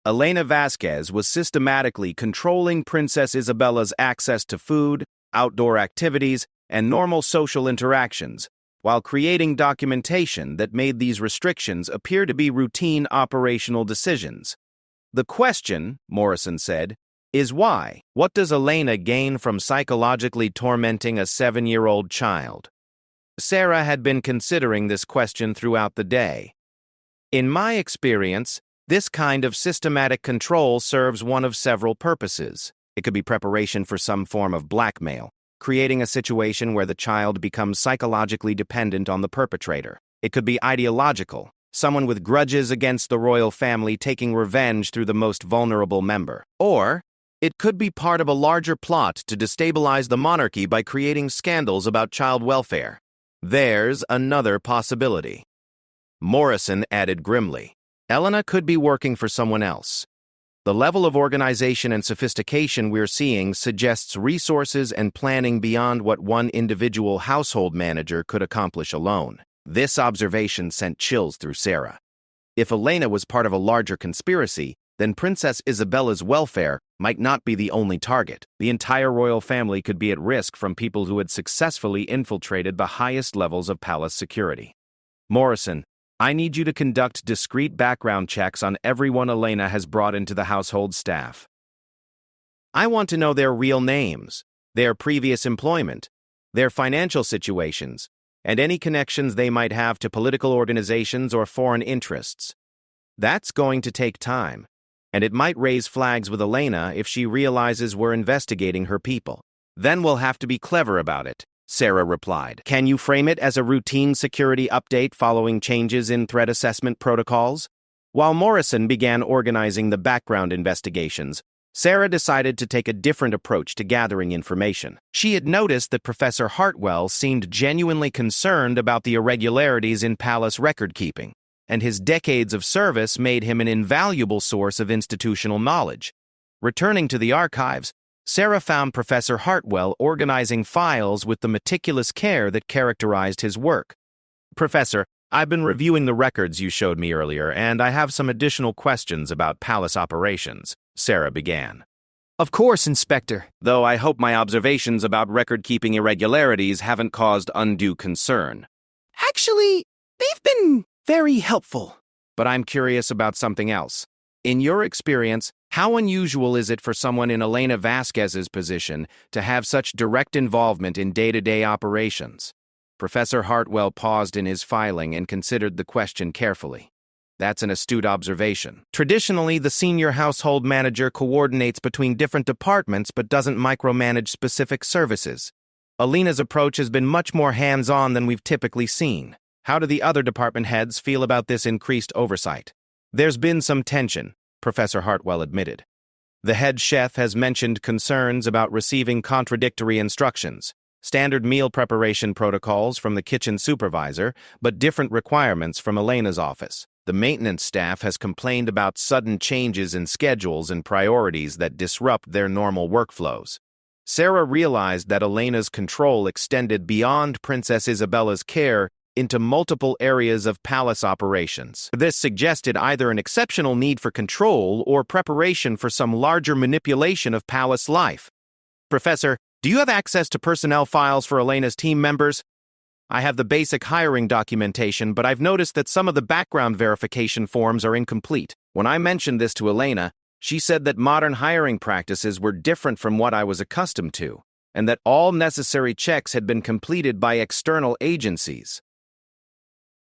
S1: Elena Vasquez was systematically controlling Princess Isabella's access to food, outdoor activities, and normal social interactions, while creating documentation that made these restrictions appear to be routine operational decisions. The question, Morrison said, is why? What does Elena gain from psychologically tormenting a 7-year-old child? Sarah had been considering this question throughout the day. In my experience, this kind of systematic control serves one of several purposes. It could be preparation for some form of blackmail, creating a situation where the child becomes psychologically dependent on the perpetrator. It could be ideological, someone with grudges against the royal family taking revenge through the most vulnerable member. Or it could be part of a larger plot to destabilize the monarchy by creating scandals about child welfare. There's another possibility. Morrison added grimly. Elena could be working for someone else. The level of organization and sophistication we're seeing suggests resources and planning beyond what one individual household manager could accomplish alone. This observation sent chills through Sarah. If Elena was part of a larger conspiracy, then Princess Isabella's welfare might not be the only target. The entire royal family could be at risk from people who had successfully infiltrated the highest levels of palace security. Morrison, I need you to conduct discreet background checks on everyone Elena has brought into the household staff. I want to know their real names, their previous employment, their financial situations, and any connections they might have to political organizations or foreign interests. That's going to take time, and it might raise flags with Elena if she realizes we're investigating her people. Then we'll have to be clever about it, Sarah replied. Can you frame it as a routine security update following changes in threat assessment protocols? While Morrison began organizing the background investigations, Sarah decided to take a different approach to gathering information. She had noticed that Professor Hartwell seemed genuinely concerned about the irregularities in palace record-keeping, and his decades of service made him an invaluable source of institutional knowledge. Returning to the archives, Sarah found Professor Hartwell organizing files with the meticulous care that characterized his work. Professor, I've been reviewing the records you showed me earlier, and I have some additional questions about palace operations, Sarah began. Of course, Inspector, though I hope my observations about record-keeping irregularities haven't caused undue concern. Actually, they've been very helpful. But I'm curious about something else. In your experience, how unusual is it for someone in Elena Vasquez's position to have such direct involvement in day-to-day operations? Professor Hartwell paused in his filing and considered the question carefully. That's an astute observation. Traditionally, the senior household manager coordinates between different departments but doesn't micromanage specific services. Elena's approach has been much more hands-on than we've typically seen. How do the other department heads feel about this increased oversight? There's been some tension, Professor Hartwell admitted. The head chef has mentioned concerns about receiving contradictory instructions, standard meal preparation protocols from the kitchen supervisor, but different requirements from Elena's office. The maintenance staff has complained about sudden changes in schedules and priorities that disrupt their normal workflows. Sarah realized that Elena's control extended beyond Princess Isabella's care into multiple areas of palace operations. This suggested either an exceptional need for control or preparation for some larger manipulation of palace life. Professor, do you have access to personnel files for Elena's team members? I have the basic hiring documentation, but I've noticed that some of the background verification forms are incomplete. When I mentioned this to Elena, she said that modern hiring practices were different from what I was accustomed to, and that all necessary checks had been completed by external agencies.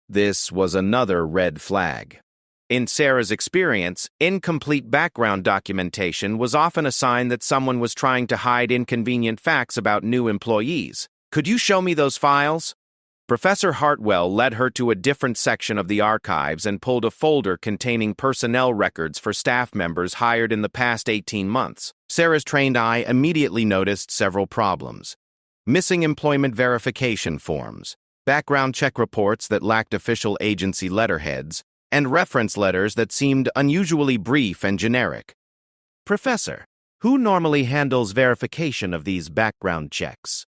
S1: This was another red flag. In Sarah's experience, incomplete background documentation was often a sign that someone was trying to hide inconvenient facts about new employees. Could you show me those files? Professor Hartwell led her to a different section of the archives and pulled a folder containing personnel records for staff members hired in the past 18 months. Sarah's trained eye immediately noticed several problems. Missing employment verification forms, background check reports that lacked official agency letterheads, and reference letters that seemed unusually brief and generic. Professor, who normally handles verification of these background checks?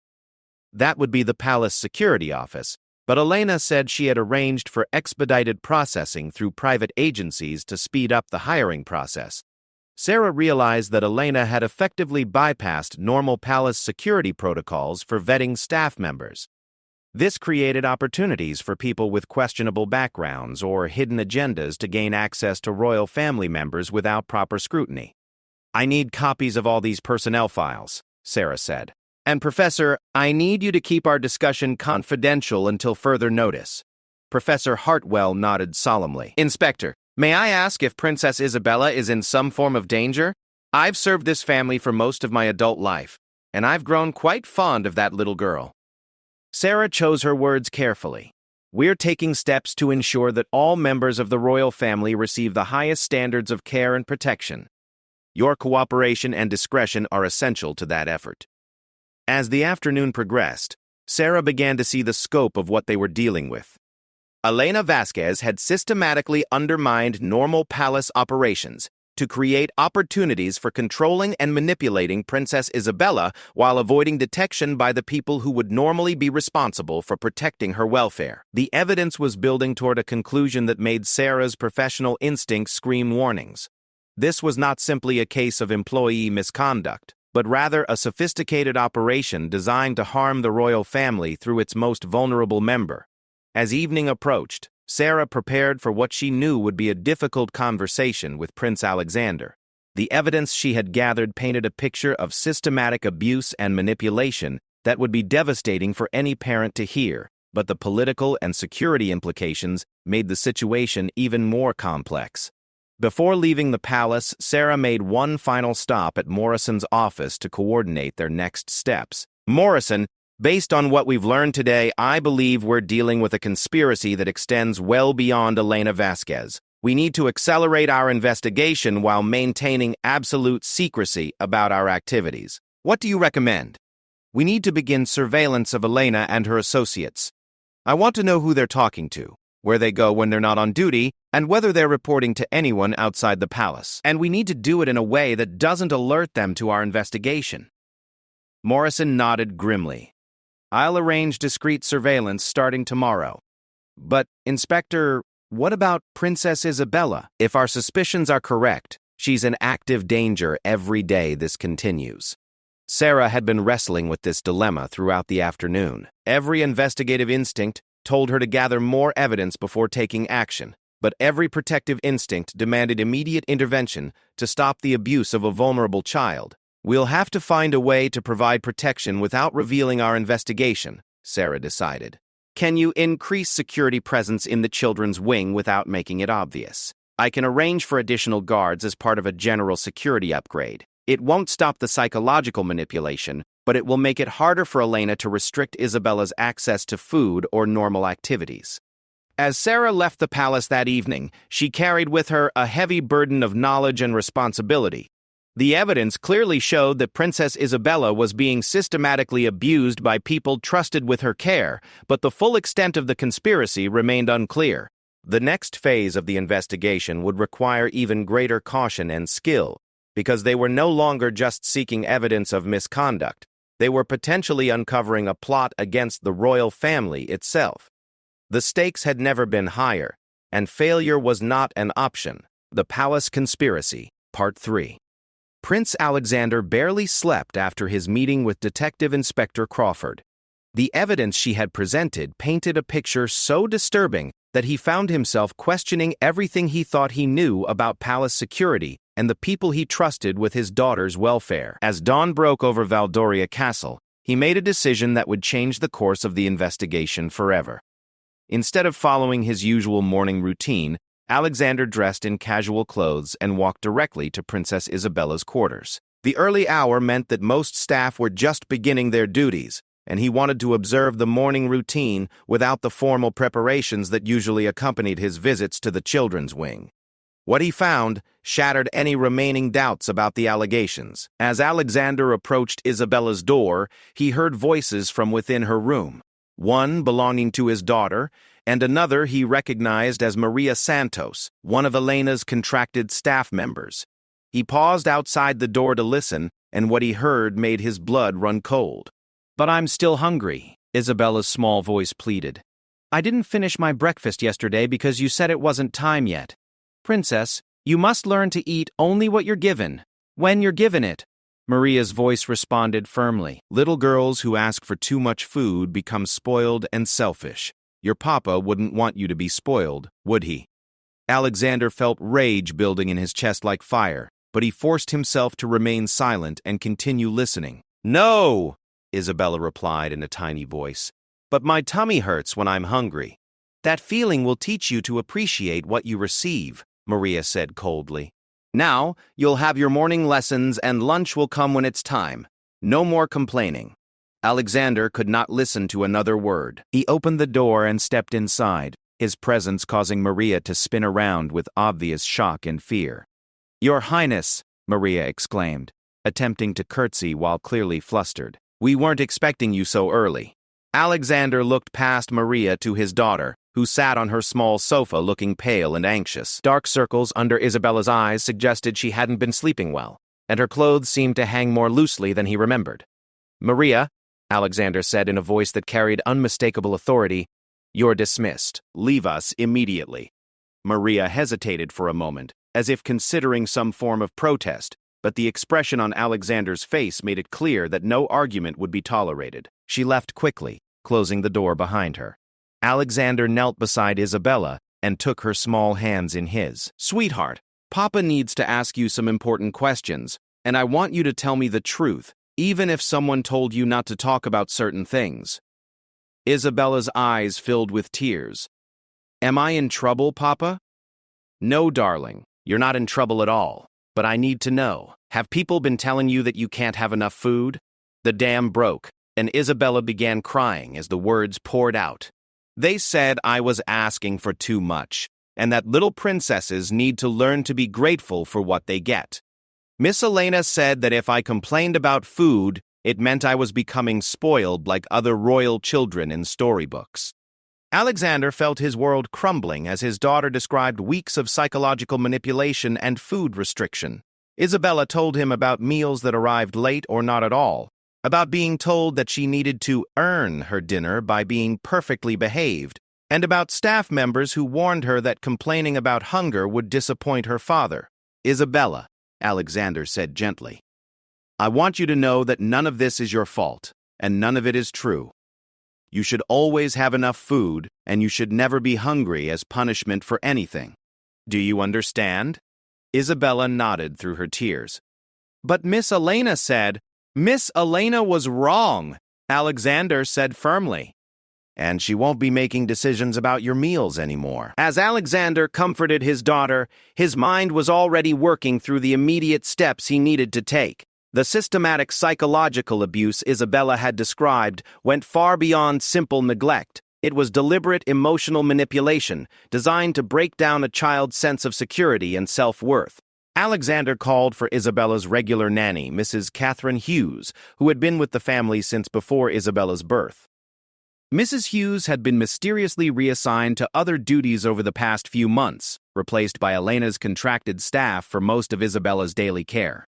S1: That would be the palace security office, but Elena said she had arranged for expedited processing through private agencies to speed up the hiring process. Sarah realized that Elena had effectively bypassed normal palace security protocols for vetting staff members. This created opportunities for people with questionable backgrounds or hidden agendas to gain access to royal family members without proper scrutiny. I need copies of all these personnel files, Sarah said. And Professor, I need you to keep our discussion confidential until further notice. Professor Hartwell nodded solemnly. Inspector, may I ask if Princess Isabella is in some form of danger? I've served this family for most of my adult life, and I've grown quite fond of that little girl. Sarah chose her words carefully. We're taking steps to ensure that all members of the royal family receive the highest standards of care and protection. Your cooperation and discretion are essential to that effort. As the afternoon progressed, Sarah began to see the scope of what they were dealing with. Elena Vasquez had systematically undermined normal palace operations to create opportunities for controlling and manipulating Princess Isabella while avoiding detection by the people who would normally be responsible for protecting her welfare. The evidence was building toward a conclusion that made Sarah's professional instincts scream warnings. This was not simply a case of employee misconduct, but rather a sophisticated operation designed to harm the royal family through its most vulnerable member. As evening approached, Sarah prepared for what she knew would be a difficult conversation with Prince Alexander. The evidence she had gathered painted a picture of systematic abuse and manipulation that would be devastating for any parent to hear, but the political and security implications made the situation even more complex. Before leaving the palace, Sarah made one final stop at Morrison's office to coordinate their next steps. Morrison, based on what we've learned today, I believe we're dealing with a conspiracy that extends well beyond Elena Vasquez. We need to accelerate our investigation while maintaining absolute secrecy about our activities. What do you recommend? We need to begin surveillance of Elena and her associates. I want to know who they're talking to, where they go when they're not on duty, and whether they're reporting to anyone outside the palace. And we need to do it in a way that doesn't alert them to our investigation. Morrison nodded grimly. I'll arrange discreet surveillance starting tomorrow. But, Inspector, what about Princess Isabella? If our suspicions are correct, she's in active danger every day this continues. Sarah had been wrestling with this dilemma throughout the afternoon. Every investigative instinct told her to gather more evidence before taking action, but every protective instinct demanded immediate intervention to stop the abuse of a vulnerable child. "We'll have to find a way to provide protection without revealing our investigation," Sarah decided. "Can you increase security presence in the children's wing without making it obvious? I can arrange for additional guards as part of a general security upgrade. It won't stop the psychological manipulation, but it will make it harder for Elena to restrict Isabella's access to food or normal activities." As Sarah left the palace that evening, she carried with her a heavy burden of knowledge and responsibility. The evidence clearly showed that Princess Isabella was being systematically abused by people trusted with her care, but the full extent of the conspiracy remained unclear. The next phase of the investigation would require even greater caution and skill, because they were no longer just seeking evidence of misconduct. They were potentially uncovering a plot against the royal family itself. The stakes had never been higher, and failure was not an option. The Palace Conspiracy, Part 3. Prince Alexander barely slept after his meeting with Detective Inspector Crawford. The evidence she had presented painted a picture so disturbing that he found himself questioning everything he thought he knew about palace security and the people he trusted with his daughter's welfare. As dawn broke over Valdoria Castle, he made a decision that would change the course of the investigation forever. Instead of following his usual morning routine, Alexander dressed in casual clothes and walked directly to Princess Isabella's quarters. The early hour meant that most staff were just beginning their duties, and he wanted to observe the morning routine without the formal preparations that usually accompanied his visits to the children's wing. What he found shattered any remaining doubts about the allegations. As Alexander approached Isabella's door, he heard voices from within her room, one belonging to his daughter, and another he recognized as Maria Santos, one of Elena's contracted staff members. He paused outside the door to listen, and what he heard made his blood run cold. "But I'm still hungry," Isabella's small voice pleaded. "I didn't finish my breakfast yesterday because you said it wasn't time yet. Princess, you must learn to eat only what you're given, when you're given it." Maria's voice responded firmly. "Little girls who ask for too much food become spoiled and selfish. Your papa wouldn't want you to be spoiled, would he?" Alexander felt rage building in his chest like fire, but he forced himself to remain silent and continue listening. "No," Isabella replied in a tiny voice, "but my tummy hurts when I'm hungry." "That feeling will teach you to appreciate what you receive," Maria said coldly. "Now, you'll have your morning lessons and lunch will come when it's time. No more complaining." Alexander could not listen to another word. He opened the door and stepped inside, his presence causing Maria to spin around with obvious shock and fear. "Your Highness," Maria exclaimed, attempting to curtsy while clearly flustered. "We weren't expecting you so early." Alexander looked past Maria to his daughter, who sat on her small sofa looking pale and anxious. Dark circles under Isabella's eyes suggested she hadn't been sleeping well, and her clothes seemed to hang more loosely than he remembered. "Maria," Alexander said in a voice that carried unmistakable authority, "you're dismissed. Leave us immediately." Maria hesitated for a moment, as if considering some form of protest, but the expression on Alexander's face made it clear that no argument would be tolerated. She left quickly, closing the door behind her. Alexander knelt beside Isabella and took her small hands in his. "Sweetheart, Papa needs to ask you some important questions, and I want you to tell me the truth, even if someone told you not to talk about certain things." Isabella's eyes filled with tears. "Am I in trouble, Papa?" "No, darling, you're not in trouble at all. But I need to know, have people been telling you that you can't have enough food?" The dam broke, and Isabella began crying as the words poured out. "They said I was asking for too much, and that little princesses need to learn to be grateful for what they get. Miss Elena said that if I complained about food, it meant I was becoming spoiled like other royal children in storybooks." Alexander felt his world crumbling as his daughter described weeks of psychological manipulation and food restriction. Isabella told him about meals that arrived late or not at all, about being told that she needed to earn her dinner by being perfectly behaved, and about staff members who warned her that complaining about hunger would disappoint her father. "Isabella," Alexander said gently, "I want you to know that none of this is your fault, and none of it is true. You should always have enough food, and you should never be hungry as punishment for anything. Do you understand?" Isabella nodded through her tears. "But Miss Elena said—" "Miss Elena was wrong," Alexander said firmly. "And she won't be making decisions about your meals anymore." As Alexander comforted his daughter, his mind was already working through the immediate steps he needed to take. The systematic psychological abuse Isabella had described went far beyond simple neglect. It was deliberate emotional manipulation, designed to break down a child's sense of security and self-worth. Alexander called for Isabella's regular nanny, Mrs. Catherine Hughes, who had been with the family since before Isabella's birth. Mrs. Hughes had been mysteriously reassigned to other duties over the past few months, replaced by Elena's contracted staff for most of Isabella's daily care.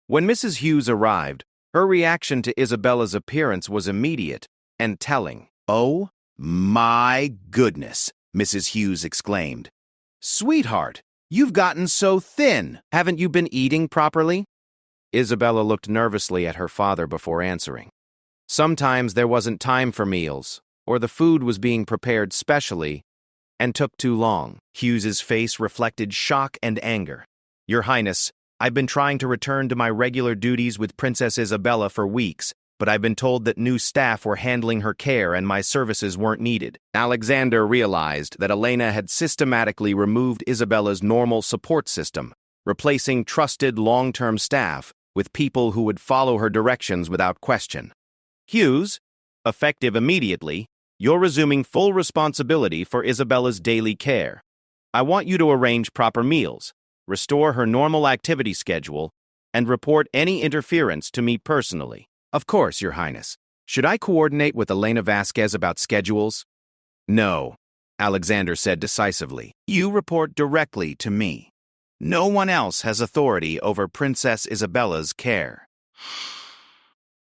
S1: When Mrs. Hughes arrived, her reaction to Isabella's appearance was immediate and telling. "Oh, my goodness," Mrs. Hughes exclaimed. "Sweetheart, you've gotten so thin. Haven't you been eating properly?" Isabella looked nervously at her father before answering. Sometimes there wasn't time for meals, or the food was being prepared specially and took too long. Hughes's face reflected shock and anger. "Your Highness, I've been trying to return to my regular duties with Princess Isabella for weeks, but I've been told that new staff were handling her care and my services weren't needed." Alexander realized that Elena had systematically removed Isabella's normal support system, replacing trusted long-term staff with people who would follow her directions without question. "Hughes, effective immediately, you're resuming full responsibility for Isabella's daily care. I want you to arrange proper meals, restore her normal activity schedule, and report any interference to me personally." "Of course, Your Highness. Should I coordinate with Elena Vasquez about schedules?" "No," Alexander said decisively. "You report directly to me. No one else has authority over Princess Isabella's care."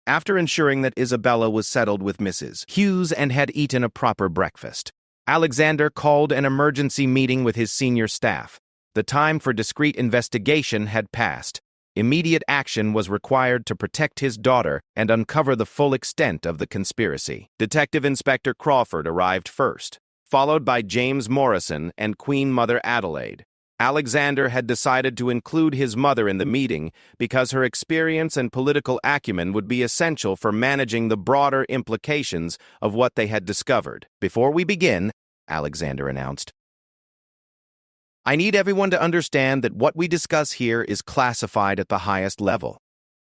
S1: After ensuring that Isabella was settled with Mrs. Hughes and had eaten a proper breakfast, Alexander called an emergency meeting with his senior staff. The time for discreet investigation had passed. Immediate action was required to protect his daughter and uncover the full extent of the conspiracy. Detective Inspector Crawford arrived first, followed by James Morrison and Queen Mother Adelaide. Alexander had decided to include his mother in the meeting because her experience and political acumen would be essential for managing the broader implications of what they had discovered. "Before we begin," Alexander announced, "I need everyone to understand that what we discuss here is classified at the highest level.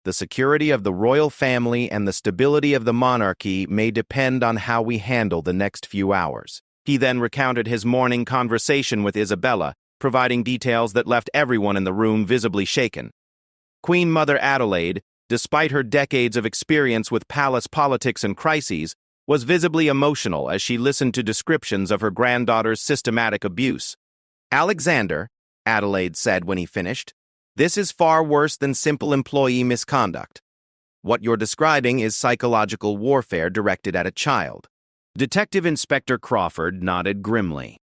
S1: The security of the royal family and the stability of the monarchy may depend on how we handle the next few hours." He then recounted his morning conversation with Isabella, providing details that left everyone in the room visibly shaken. Queen Mother Adelaide, despite her decades of experience with palace politics and crises, was visibly emotional as she listened to descriptions of her granddaughter's systematic abuse. "Alexander," Adelaide said when he finished, "this is far worse than simple employee misconduct. What you're describing is psychological warfare directed at a child." Detective Inspector Crawford nodded grimly.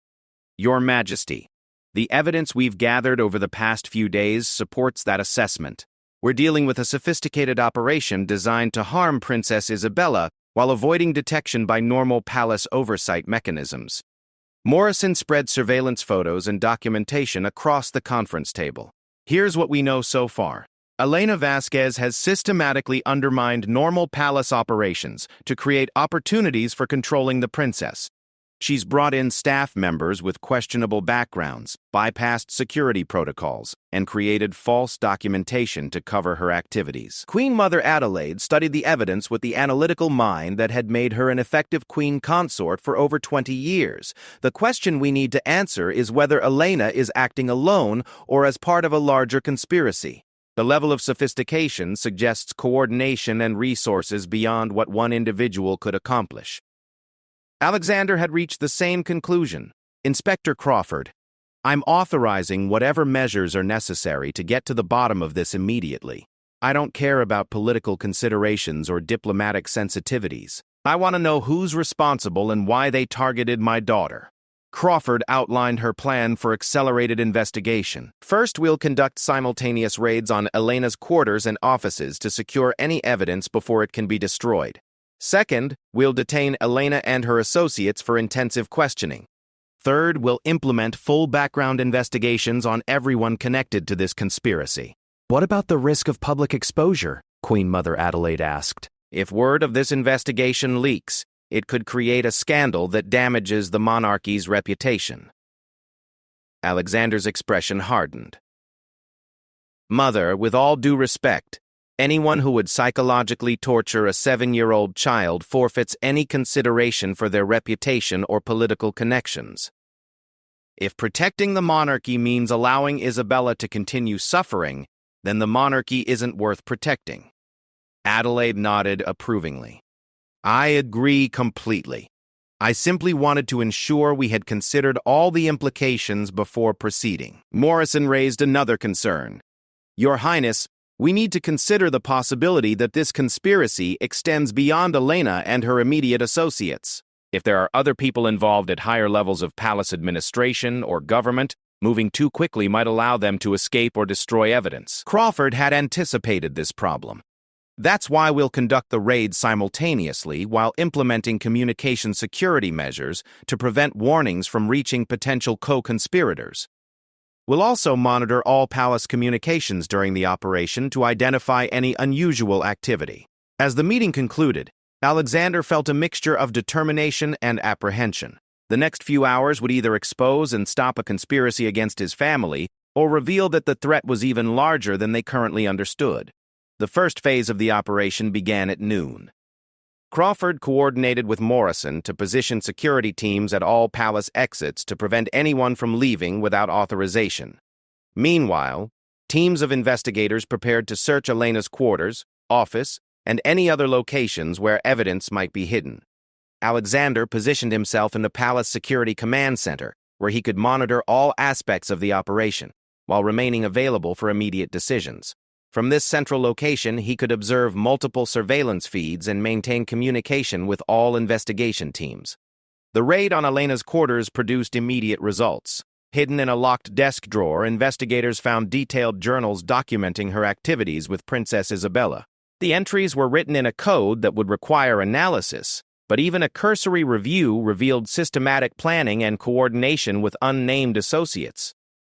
S1: "Your Majesty, the evidence we've gathered over the past few days supports that assessment. We're dealing with a sophisticated operation designed to harm Princess Isabella while avoiding detection by normal palace oversight mechanisms." Morrison spread surveillance photos and documentation across the conference table. "Here's what we know so far. Elena Vasquez has systematically undermined normal palace operations to create opportunities for controlling the princess. She's brought in staff members with questionable backgrounds, bypassed security protocols, and created false documentation to cover her activities. Queen Mother Adelaide studied the evidence with the analytical mind that had made her an effective queen consort for over 20 years. The question we need to answer is whether Elena is acting alone or as part of a larger conspiracy. The level of sophistication suggests coordination and resources beyond what one individual could accomplish." Alexander had reached the same conclusion. "Inspector Crawford, I'm authorizing whatever measures are necessary to get to the bottom of this immediately. I don't care about political considerations or diplomatic sensitivities. I want to know who's responsible and why they targeted my daughter." Crawford outlined her plan for accelerated investigation. "First, we'll conduct simultaneous raids on Elena's quarters and offices to secure any evidence before it can be destroyed. Second, we'll detain Elena and her associates for intensive questioning. Third, we'll implement full background investigations on everyone connected to this conspiracy.
S2: What about the risk of public exposure? Queen Mother Adelaide asked.
S1: If word of this investigation leaks, it could create a scandal that damages the monarchy's reputation. Alexander's expression hardened. Mother, with all due respect, anyone who would psychologically torture a 7-year-old child forfeits any consideration for their reputation or political connections. If protecting the monarchy means allowing Isabella to continue suffering, then the monarchy isn't worth protecting. Adelaide nodded approvingly. I agree completely. I simply wanted to ensure we had considered all the implications before proceeding. Morrison raised another concern. Your Highness, we need to consider the possibility that this conspiracy extends beyond Elena and her immediate associates. If there are other people involved at higher levels of palace administration or government, moving too quickly might allow them to escape or destroy evidence. Crawford had anticipated this problem. That's why we'll conduct the raid simultaneously while implementing communication security measures to prevent warnings from reaching potential co-conspirators. We'll also monitor all palace communications during the operation to identify any unusual activity. As the meeting concluded, Alexander felt a mixture of determination and apprehension. The next few hours would either expose and stop a conspiracy against his family or reveal that the threat was even larger than they currently understood. The first phase of the operation began at noon. Crawford coordinated with Morrison to position security teams at all palace exits to prevent anyone from leaving without authorization. Meanwhile, teams of investigators prepared to search Elena's quarters, office, and any other locations where evidence might be hidden. Alexander positioned himself in the Palace Security Command Center, where he could monitor all aspects of the operation, while remaining available for immediate decisions. From this central location, he could observe multiple surveillance feeds and maintain communication with all investigation teams. The raid on Elena's quarters produced immediate results. Hidden in a locked desk drawer, investigators found detailed journals documenting her activities with Princess Isabella. The entries were written in a code that would require analysis, but even a cursory review revealed systematic planning and coordination with unnamed associates.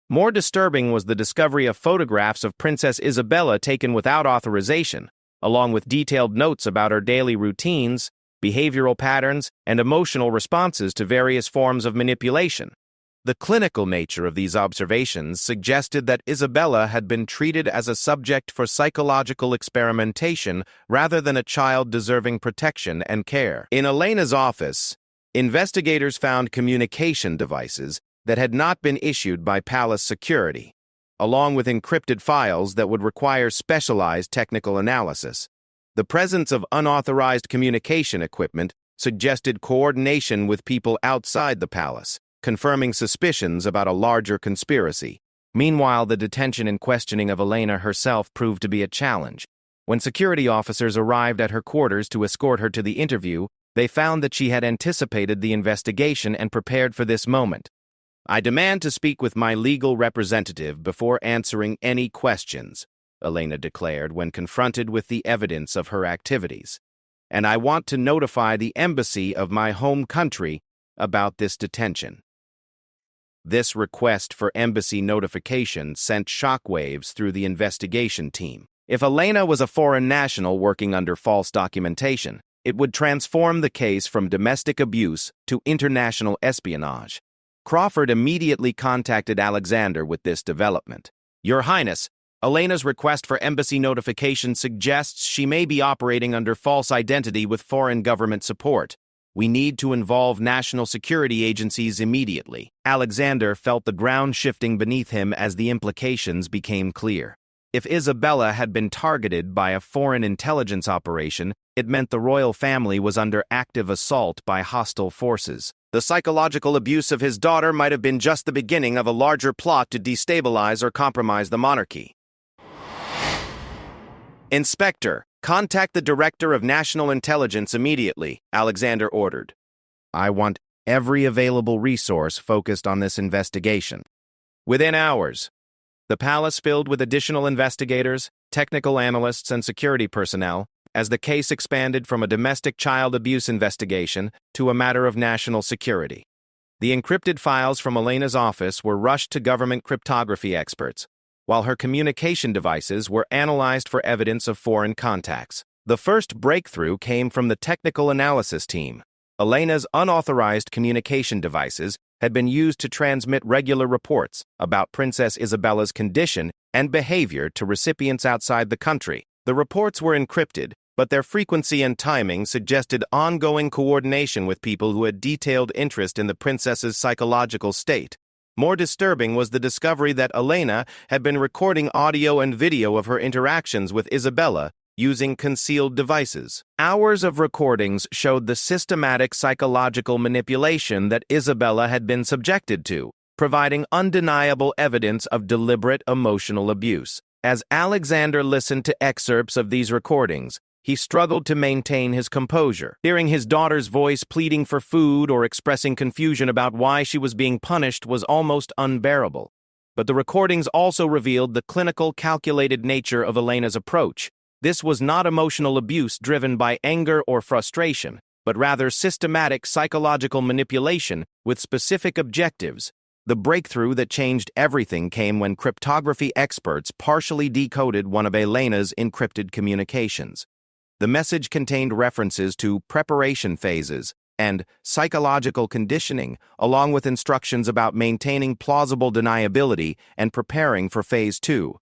S1: More disturbing was the discovery of photographs of Princess Isabella taken without authorization, along with detailed notes about her daily routines, behavioral patterns, and emotional responses to various forms of manipulation. The clinical nature of these observations suggested that Isabella had been treated as a subject for psychological experimentation rather than a child deserving protection and care. In Elena's office, investigators found communication devices that had not been issued by palace security, along with encrypted files that would require specialized technical analysis. The presence of unauthorized communication equipment suggested coordination with people outside the palace, confirming suspicions about a larger conspiracy. Meanwhile, the detention and questioning of Elena herself proved to be a challenge. When security officers arrived at her quarters to escort her to the interview, they found that she had anticipated the investigation and prepared for this moment. I demand to speak with my legal representative before answering any questions, Elena declared when confronted with the evidence of her activities. And I want to notify the embassy of my home country about this detention. This request for embassy notification sent shockwaves through the investigation team. If Elena was a foreign national working under false documentation, it would transform the case from domestic abuse to international espionage. Crawford immediately contacted Alexander with this development. Your Highness, Elena's request for embassy notification suggests she may be operating under false identity with foreign government support. We need to involve national security agencies immediately. Alexander felt the ground shifting beneath him as the implications became clear. If Isabella had been targeted by a foreign intelligence operation, it meant the royal family was under active assault by hostile forces. The psychological abuse of his daughter might have been just the beginning of a larger plot to destabilize or compromise the monarchy. Inspector, contact the Director of National Intelligence immediately, Alexander ordered. I want every available resource focused on this investigation. Within hours, the palace filled with additional investigators, technical analysts, and security personnel, as the case expanded from a domestic child abuse investigation to a matter of national security. The encrypted files from Elena's office were rushed to government cryptography experts, while her communication devices were analyzed for evidence of foreign contacts. The first breakthrough came from the technical analysis team. Elena's unauthorized communication devices had been used to transmit regular reports about Princess Isabella's condition and behavior to recipients outside the country. The reports were encrypted, but their frequency and timing suggested ongoing coordination with people who had detailed interest in the princess's psychological state. More disturbing was the discovery that Elena had been recording audio and video of her interactions with Isabella using concealed devices. Hours of recordings showed the systematic psychological manipulation that Isabella had been subjected to, providing undeniable evidence of deliberate emotional abuse. As Alexander listened to excerpts of these recordings, he struggled to maintain his composure. Hearing his daughter's voice pleading for food or expressing confusion about why she was being punished was almost unbearable. But the recordings also revealed the clinical, calculated nature of Elena's approach. This was not emotional abuse driven by anger or frustration, but rather systematic psychological manipulation with specific objectives. The breakthrough that changed everything came when cryptography experts partially decoded one of Elena's encrypted communications. The message contained references to preparation phases and psychological conditioning, along with instructions about maintaining plausible deniability and preparing for Phase 2.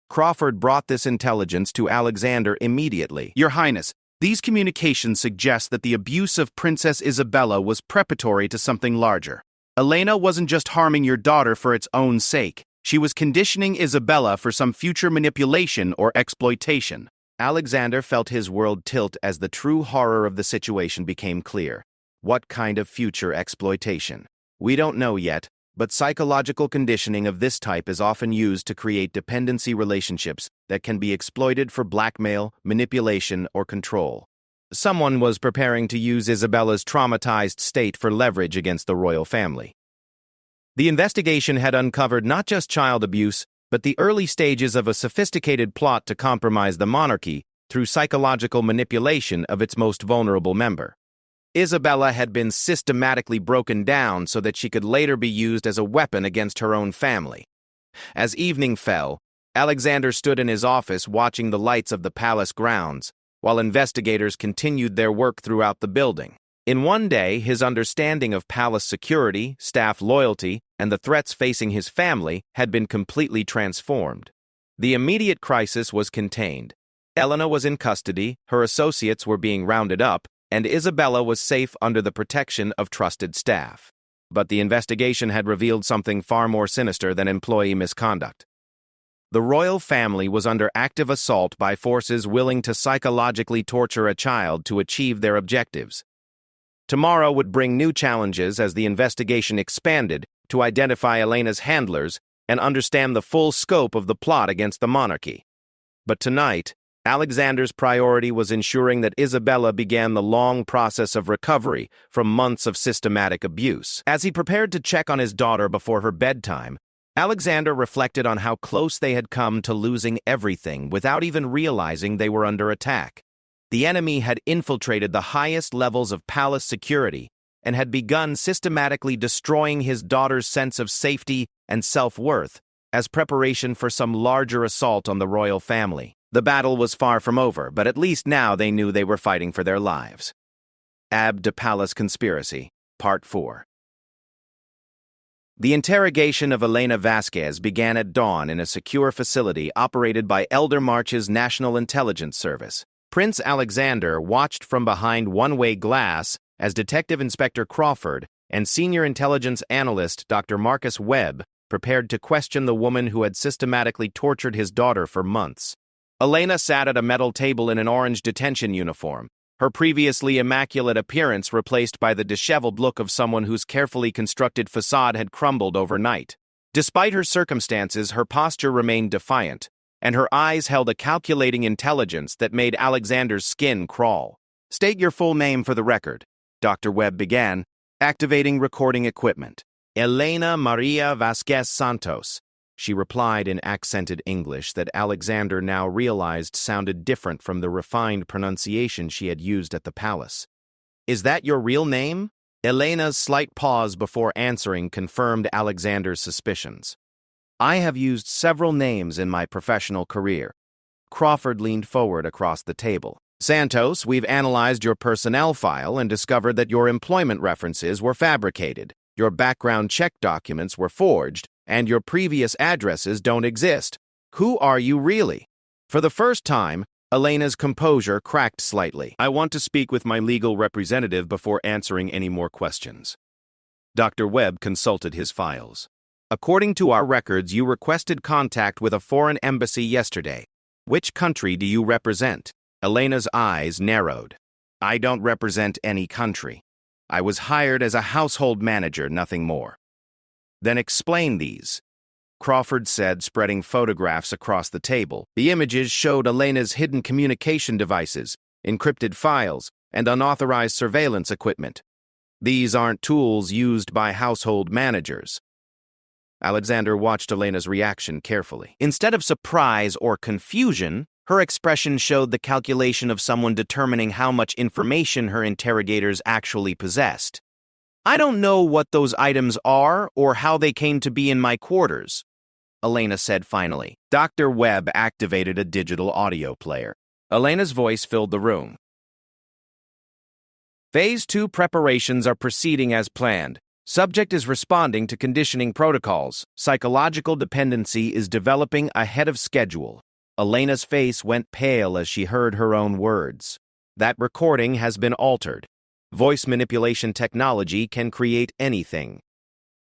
S1: Crawford brought this intelligence to Alexander immediately.
S3: Your Highness, these communications suggest that the abuse of Princess Isabella was preparatory to something larger. Elena wasn't just harming your daughter for its own sake. She was conditioning Isabella for some future manipulation or exploitation.
S1: Alexander felt his world tilt as the true horror of the situation became clear. What kind of future exploitation? We don't know yet, but psychological conditioning of this type is often used to create dependency relationships that can be exploited for blackmail, manipulation, or control. Someone was preparing to use Isabella's traumatized state for leverage against the royal family. The investigation had uncovered not just child abuse, but the early stages of a sophisticated plot to compromise the monarchy through psychological manipulation of its most vulnerable member. Isabella had been systematically broken down so that she could later be used as a weapon against her own family. As evening fell, Alexander stood in his office watching the lights of the palace grounds, while investigators continued their work throughout the building. In one day, his understanding of palace security, staff loyalty, and the threats facing his family had been completely transformed. The immediate crisis was contained. Elena was in custody, her associates were being rounded up, and Isabella was safe under the protection of trusted staff. But the investigation had revealed something far more sinister than employee misconduct. The royal family was under active assault by forces willing to psychologically torture a child to achieve their objectives. Tomorrow would bring new challenges as the investigation expanded to identify Elena's handlers and understand the full scope of the plot against the monarchy. But tonight, Alexander's priority was ensuring that Isabella began the long process of recovery from months of systematic abuse. As he prepared to check on his daughter before her bedtime, Alexander reflected on how close they had come to losing everything without even realizing they were under attack. The enemy had infiltrated the highest levels of palace security and had begun systematically destroying his daughter's sense of safety and self-worth as preparation for some larger assault on the royal family. The battle was far from over, but at least now they knew they were fighting for their lives. Abd Palace Conspiracy, Part 4. The interrogation of Elena Vasquez began at dawn in a secure facility operated by Elder March's National Intelligence Service. Prince Alexander watched from behind one-way glass as Detective Inspector Crawford and Senior Intelligence Analyst Dr. Marcus Webb prepared to question the woman who had systematically tortured his daughter for months. Elena sat at a metal table in an orange detention uniform, her previously immaculate appearance replaced by the disheveled look of someone whose carefully constructed facade had crumbled overnight. Despite her circumstances, her posture remained defiant, and her eyes held a calculating intelligence that made Alexander's skin crawl. "State your full name for the record," Dr. Webb began, activating recording equipment. "Elena Maria Vasquez Santos," She replied in accented English that Alexander now realized sounded different from the refined pronunciation she had used at the palace. "Is that your real name?" Elena's slight pause before answering confirmed Alexander's suspicions. "I have used several names in my professional career." Crawford leaned forward across the table. "Santos, we've analyzed your personnel file and discovered that your employment references were fabricated, your background check documents were forged, and your previous addresses don't exist. Who are you really?" For the first time, Elena's composure cracked slightly. "I want to speak with my legal representative before answering any more questions." Dr. Webb consulted his files. "According to our records, you requested contact with a foreign embassy yesterday. Which country do you represent?" Elena's eyes narrowed. "I don't represent any country. I was hired as a household manager, nothing more." "Then explain these," Crawford said, spreading photographs across the table. The images showed Elena's hidden communication devices, encrypted files, and unauthorized surveillance equipment. "These aren't tools used by household managers." Alexander watched Elena's reaction carefully. Instead of surprise or confusion, her expression showed the calculation of someone determining how much information her interrogators actually possessed. "I don't know what those items are or how they came to be in my quarters," Elena said finally. Dr. Webb activated a digital audio player. Elena's voice filled the room. "Phase 2 preparations are proceeding as planned. Subject is responding to conditioning protocols. Psychological dependency is developing ahead of schedule." Elena's face went pale as she heard her own words. "That recording has been altered. Voice manipulation technology can create anything."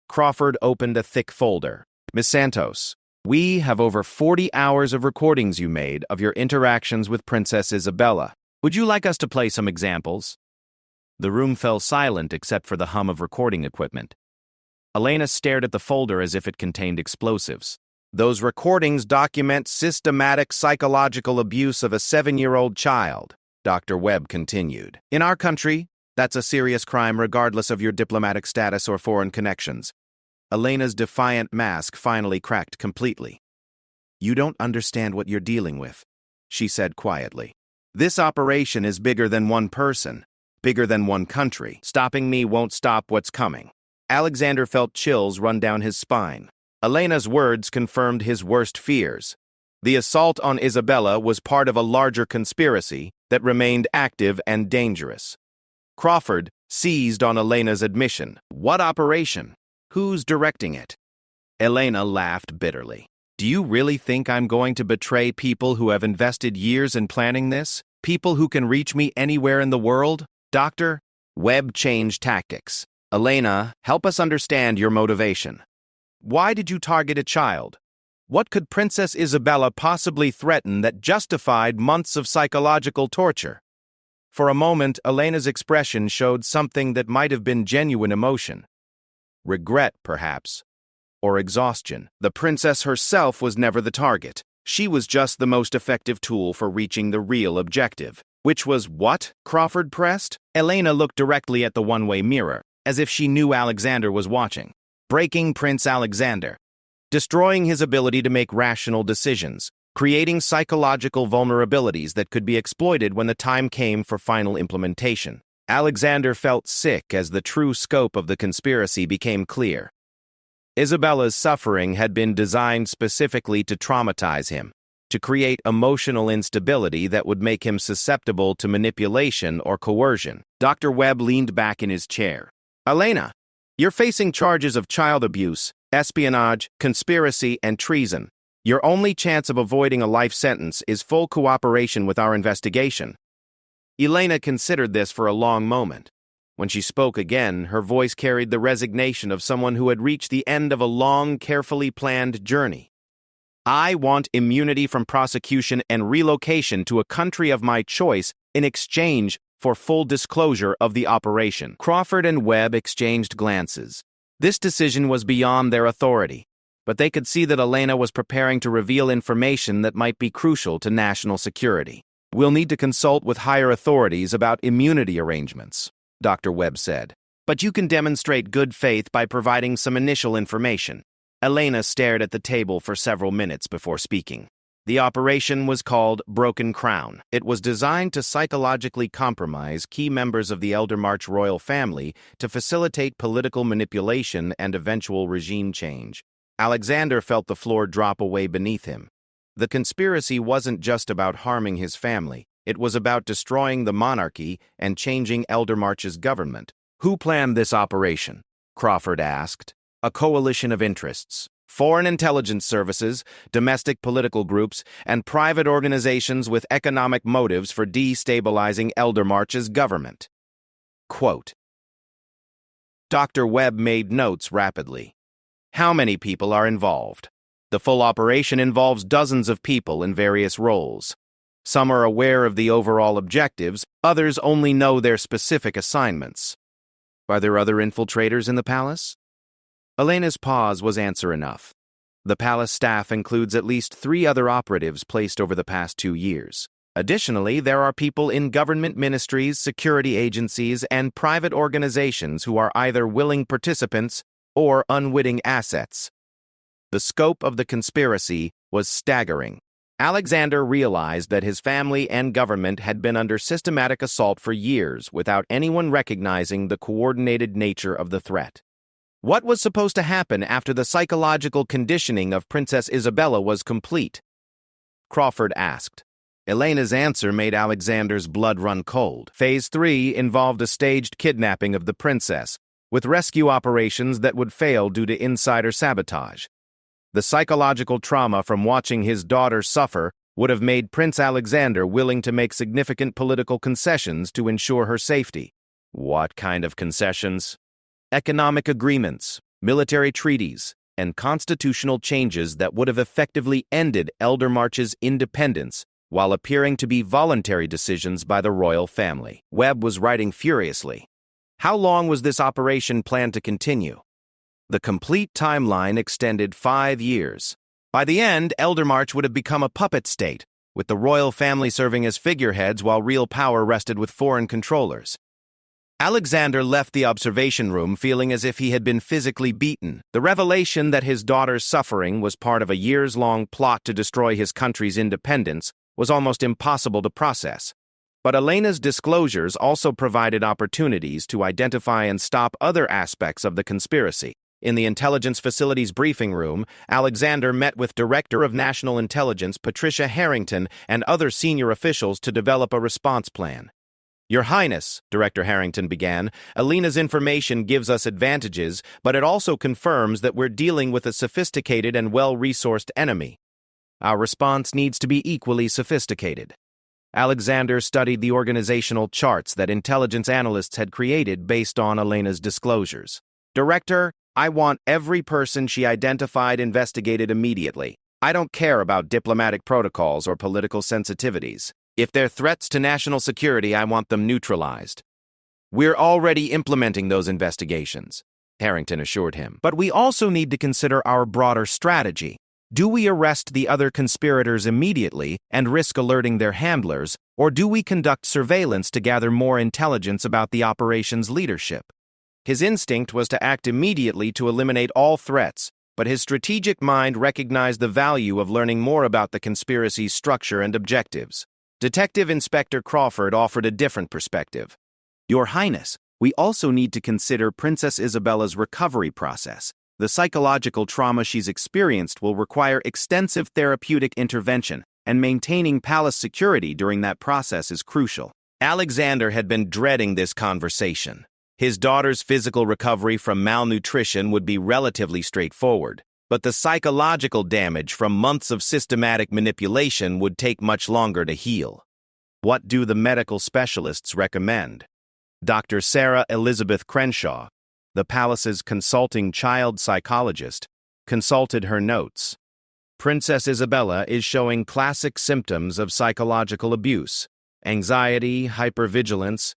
S1: Crawford opened a thick folder. "Miss Santos, we have over 40 hours of recordings you made of your interactions with Princess Isabella. Would you like us to play some examples?" The room fell silent except for the hum of recording equipment. Elena stared at the folder as if it contained explosives. "Those recordings document systematic psychological abuse of a 7-year-old child," Dr. Webb continued. "In our country, that's a serious crime regardless of your diplomatic status or foreign connections." Elena's defiant mask finally cracked completely. "You don't understand what you're dealing with," she said quietly. "This operation is bigger than one person, bigger than one country. Stopping me won't stop what's coming." Alexander felt chills run down his spine. Elena's words confirmed his worst fears. The assault on Isabella was part of a larger conspiracy that remained active and dangerous. Crawford seized on Elena's admission. "What operation? Who's directing it?" Elena laughed bitterly. "Do you really think I'm going to betray people who have invested years in planning this? People who can reach me anywhere in the world? Dr. Webb changed tactics. "Elena, help us understand your motivation. Why did you target a child? What could Princess Isabella possibly threaten that justified months of psychological torture?" For a moment, Elena's expression showed something that might have been genuine emotion. Regret, perhaps, or exhaustion. The princess herself was never the target. She was just the most effective tool for reaching the real objective. Which was what? Crawford pressed. Elena looked directly at the one-way mirror, as if she knew Alexander was watching. Breaking Prince Alexander. Destroying his ability to make rational decisions. Creating psychological vulnerabilities that could be exploited when the time came for final implementation. Alexander felt sick as the true scope of the conspiracy became clear. Isabella's suffering had been designed specifically to traumatize him, to create emotional instability that would make him susceptible to manipulation or coercion. Dr. Webb leaned back in his chair. "Elena, you're facing charges of child abuse, espionage, conspiracy, and treason. Your only chance of avoiding a life sentence is full cooperation with our investigation." Elena considered this for a long moment. When she spoke again, her voice carried the resignation of someone who had reached the end of a long, carefully planned journey. "I want immunity from prosecution and relocation to a country of my choice in exchange for full disclosure of the operation." Crawford and Webb exchanged glances. This decision was beyond their authority, but they could see that Elena was preparing to reveal information that might be crucial to national security. "We'll need to consult with higher authorities about immunity arrangements," Dr. Webb said. "But you can demonstrate good faith by providing some initial information." Elena stared at the table for several minutes before speaking. The operation was called Broken Crown. It was designed to psychologically compromise key members of the Eldermarch royal family to facilitate political manipulation and eventual regime change. Alexander felt the floor drop away beneath him. The conspiracy wasn't just about harming his family. It was about destroying the monarchy and changing Eldermarch's government. Who planned this operation? Crawford asked. A coalition of interests. Foreign intelligence services, domestic political groups, and private organizations with economic motives for destabilizing Eldermarch's government. Quote. Dr. Webb made notes rapidly. How many people are involved? The full operation involves dozens of people in various roles. Some are aware of the overall objectives, others only know their specific assignments. Are there other infiltrators in the palace? Elena's pause was answer enough. The palace staff includes at least 3 other operatives placed over the past 2 years. Additionally, there are people in government ministries, security agencies, and private organizations who are either willing participants or unwitting assets. The scope of the conspiracy was staggering. Alexander realized that his family and government had been under systematic assault for years without anyone recognizing the coordinated nature of the threat. What was supposed to happen after the psychological conditioning of Princess Isabella was complete? Crawford asked. Elena's answer made Alexander's blood run cold. Phase 3 involved a staged kidnapping of the princess, with rescue operations that would fail due to insider sabotage. The psychological trauma from watching his daughter suffer would have made Prince Alexander willing to make significant political concessions to ensure her safety. What kind of concessions? Economic agreements, military treaties, and constitutional changes that would have effectively ended Eldermarch's independence while appearing to be voluntary decisions by the royal family. Webb was writing furiously. How long was this operation planned to continue? The complete timeline extended 5 years. By the end, Eldermarch would have become a puppet state, with the royal family serving as figureheads while real power rested with foreign controllers. Alexander left the observation room feeling as if he had been physically beaten. The revelation that his daughter's suffering was part of a years-long plot to destroy his country's independence was almost impossible to process. But Elena's disclosures also provided opportunities to identify and stop other aspects of the conspiracy. In the intelligence facility's briefing room, Alexander met with Director of National Intelligence Patricia Harrington and other senior officials to develop a response plan. Your Highness, Director Harrington began, Elena's information gives us advantages, but it also confirms that we're dealing with a sophisticated and well-resourced enemy. Our response needs to be equally sophisticated. Alexander studied the organizational charts that intelligence analysts had created based on Elena's disclosures. Director, I want every person she identified investigated immediately. I don't care about diplomatic protocols or political sensitivities. If they're threats to national security, I want them neutralized. We're already implementing those investigations, Harrington assured him. But we also need to consider our broader strategy. Do we arrest the other conspirators immediately and risk alerting their handlers, or do we conduct surveillance to gather more intelligence about the operation's leadership? His instinct was to act immediately to eliminate all threats, but his strategic mind recognized the value of learning more about the conspiracy's structure and objectives. Detective Inspector Crawford offered a different perspective. Your Highness, we also need to consider Princess Isabella's recovery process. The psychological trauma she's experienced will require extensive therapeutic intervention, and maintaining palace security during that process is crucial. Alexander had been dreading this conversation. His daughter's physical recovery from malnutrition would be relatively straightforward, but the psychological damage from months of systematic manipulation would take much longer to heal. What do the medical specialists recommend? Dr. Sarah Elizabeth Crenshaw, the palace's consulting child psychologist, consulted her notes. Princess Isabella is showing classic symptoms of psychological abuse: anxiety, hypervigilance,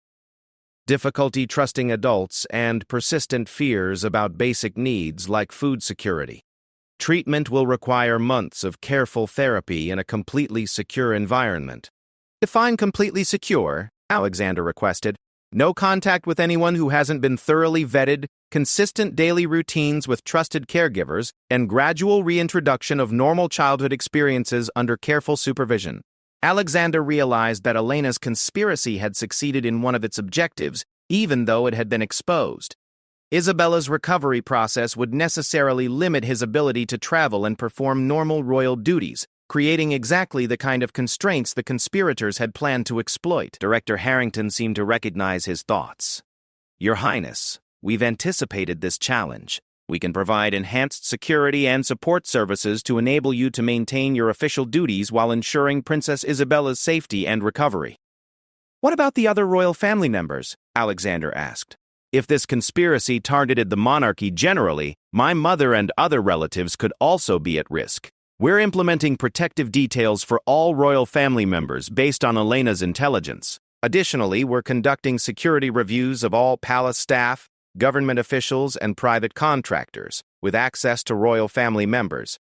S1: difficulty trusting adults, and persistent fears about basic needs like food security. Treatment will require months of careful therapy in a completely secure environment. Define completely secure, Alexander requested. No contact with anyone who hasn't been thoroughly vetted, consistent daily routines with trusted caregivers, and gradual reintroduction of normal childhood experiences under careful supervision. Alexander realized that Elena's conspiracy had succeeded in one of its objectives, even though it had been exposed. Isabella's recovery process would necessarily limit his ability to travel and perform normal royal duties, creating exactly the kind of constraints the conspirators had planned to exploit. Director Harrington seemed to recognize his thoughts. Your Highness, we've anticipated this challenge. We can provide enhanced security and support services to enable you to maintain your official duties while ensuring Princess Isabella's safety and recovery. What about the other royal family members? Alexander asked. If this conspiracy targeted the monarchy generally, my mother and other relatives could also be at risk. We're implementing protective details for all royal family members based on Elena's intelligence. Additionally, we're conducting security reviews of all palace staff, government officials, and private contractors, with access to royal family members.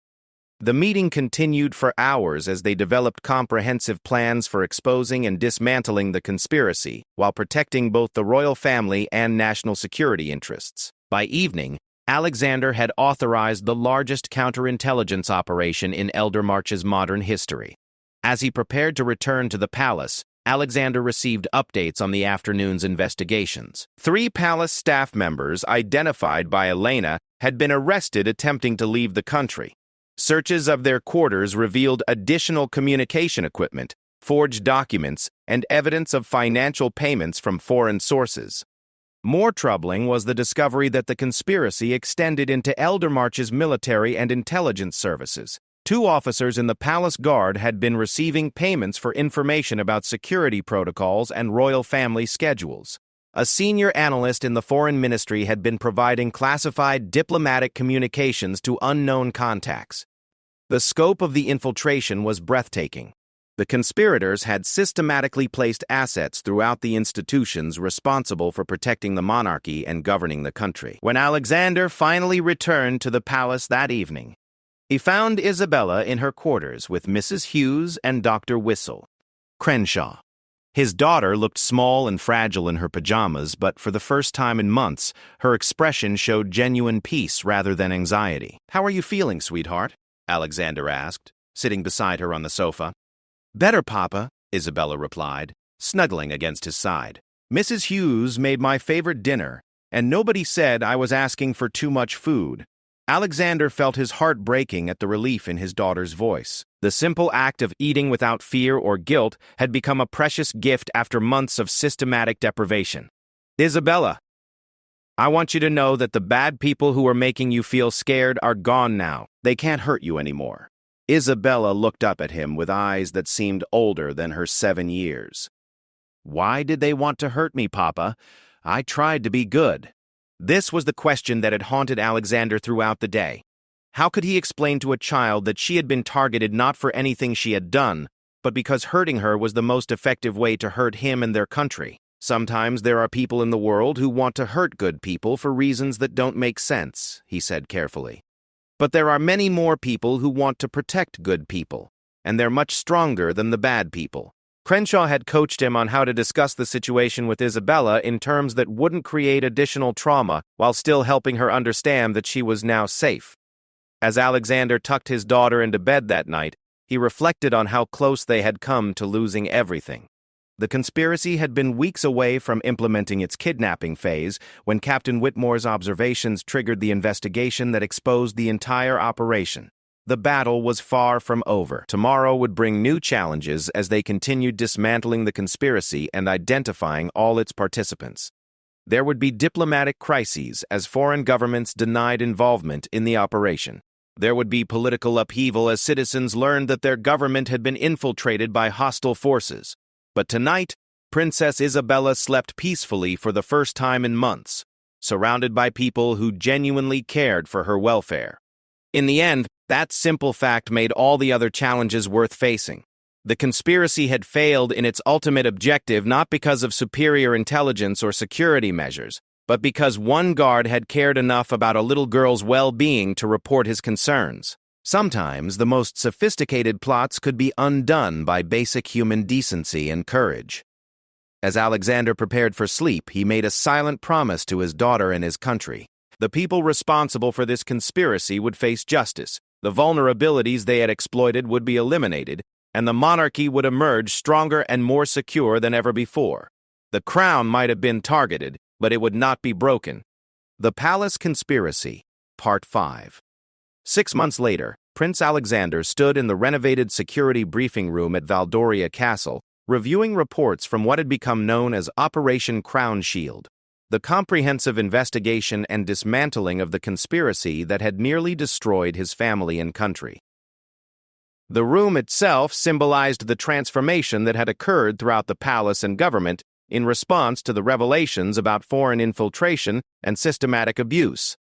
S1: The meeting continued for hours as they developed comprehensive plans for exposing and dismantling the conspiracy, while protecting both the royal family and national security interests. By evening, Alexander had authorized the largest counterintelligence operation in Eldermarch's modern history. As he prepared to return to the palace, Alexander received updates on the afternoon's investigations. 3 palace staff members, identified by Elena, had been arrested attempting to leave the country. Searches of their quarters revealed additional communication equipment, forged documents, and evidence of financial payments from foreign sources. More troubling was the discovery that the conspiracy extended into Eldermarch's military and intelligence services. 2 officers in the palace guard had been receiving payments for information about security protocols and royal family schedules. A senior analyst in the foreign ministry had been providing classified diplomatic communications to unknown contacts. The scope of the infiltration was breathtaking. The conspirators had systematically placed assets throughout the institutions responsible for protecting the monarchy and governing the country. When Alexander finally returned to the palace that evening, he found Isabella in her quarters with Mrs. Hughes and Dr. Whistle. Crenshaw. His daughter looked small and fragile in her pajamas, but for the first time in months, her expression showed genuine peace rather than anxiety. "How are you feeling, sweetheart?" Alexander asked, sitting beside her on the sofa. "Better, Papa," Isabella replied, snuggling against his side. "Mrs. Hughes made my favorite dinner, and nobody said I was asking for too much food." Alexander felt his heart breaking at the relief in his daughter's voice. The simple act of eating without fear or guilt had become a precious gift after months of systematic deprivation. "Isabella, I want you to know that the bad people who are making you feel scared are gone now. They can't hurt you anymore." Isabella looked up at him with eyes that seemed older than her 7 years. "Why did they want to hurt me, Papa? I tried to be good." This was the question that had haunted Alexander throughout the day. How could he explain to a child that she had been targeted not for anything she had done, but because hurting her was the most effective way to hurt him and their country? "Sometimes there are people in the world who want to hurt good people for reasons that don't make sense," he said carefully. "But there are many more people who want to protect good people, and they're much stronger than the bad people." Crenshaw had coached him on how to discuss the situation with Isabella in terms that wouldn't create additional trauma while still helping her understand that she was now safe. As Alexander tucked his daughter into bed that night, he reflected on how close they had come to losing everything. The conspiracy had been weeks away from implementing its kidnapping phase when Captain Whitmore's observations triggered the investigation that exposed the entire operation. The battle was far from over. Tomorrow would bring new challenges as they continued dismantling the conspiracy and identifying all its participants. There would be diplomatic crises as foreign governments denied involvement in the operation. There would be political upheaval as citizens learned that their government had been infiltrated by hostile forces. But tonight, Princess Isabella slept peacefully for the first time in months, surrounded by people who genuinely cared for her welfare. In the end, that simple fact made all the other challenges worth facing. The conspiracy had failed in its ultimate objective not because of superior intelligence or security measures, but because one guard had cared enough about a little girl's well-being to report his concerns. Sometimes the most sophisticated plots could be undone by basic human decency and courage. As Alexander prepared for sleep, he made a silent promise to his daughter and his country. The people responsible for this conspiracy would face justice, the vulnerabilities they had exploited would be eliminated, and the monarchy would emerge stronger and more secure than ever before. The crown might have been targeted, but it would not be broken. The Palace Conspiracy, Part 5. 6 months later, Prince Alexander stood in the renovated security briefing room at Valdoria Castle, reviewing reports from what had become known as Operation Crown Shield, the comprehensive investigation and dismantling of the conspiracy that had nearly destroyed his family and country. The room itself symbolized the transformation that had occurred throughout the palace and government in response to the revelations about foreign infiltration and systematic abuse.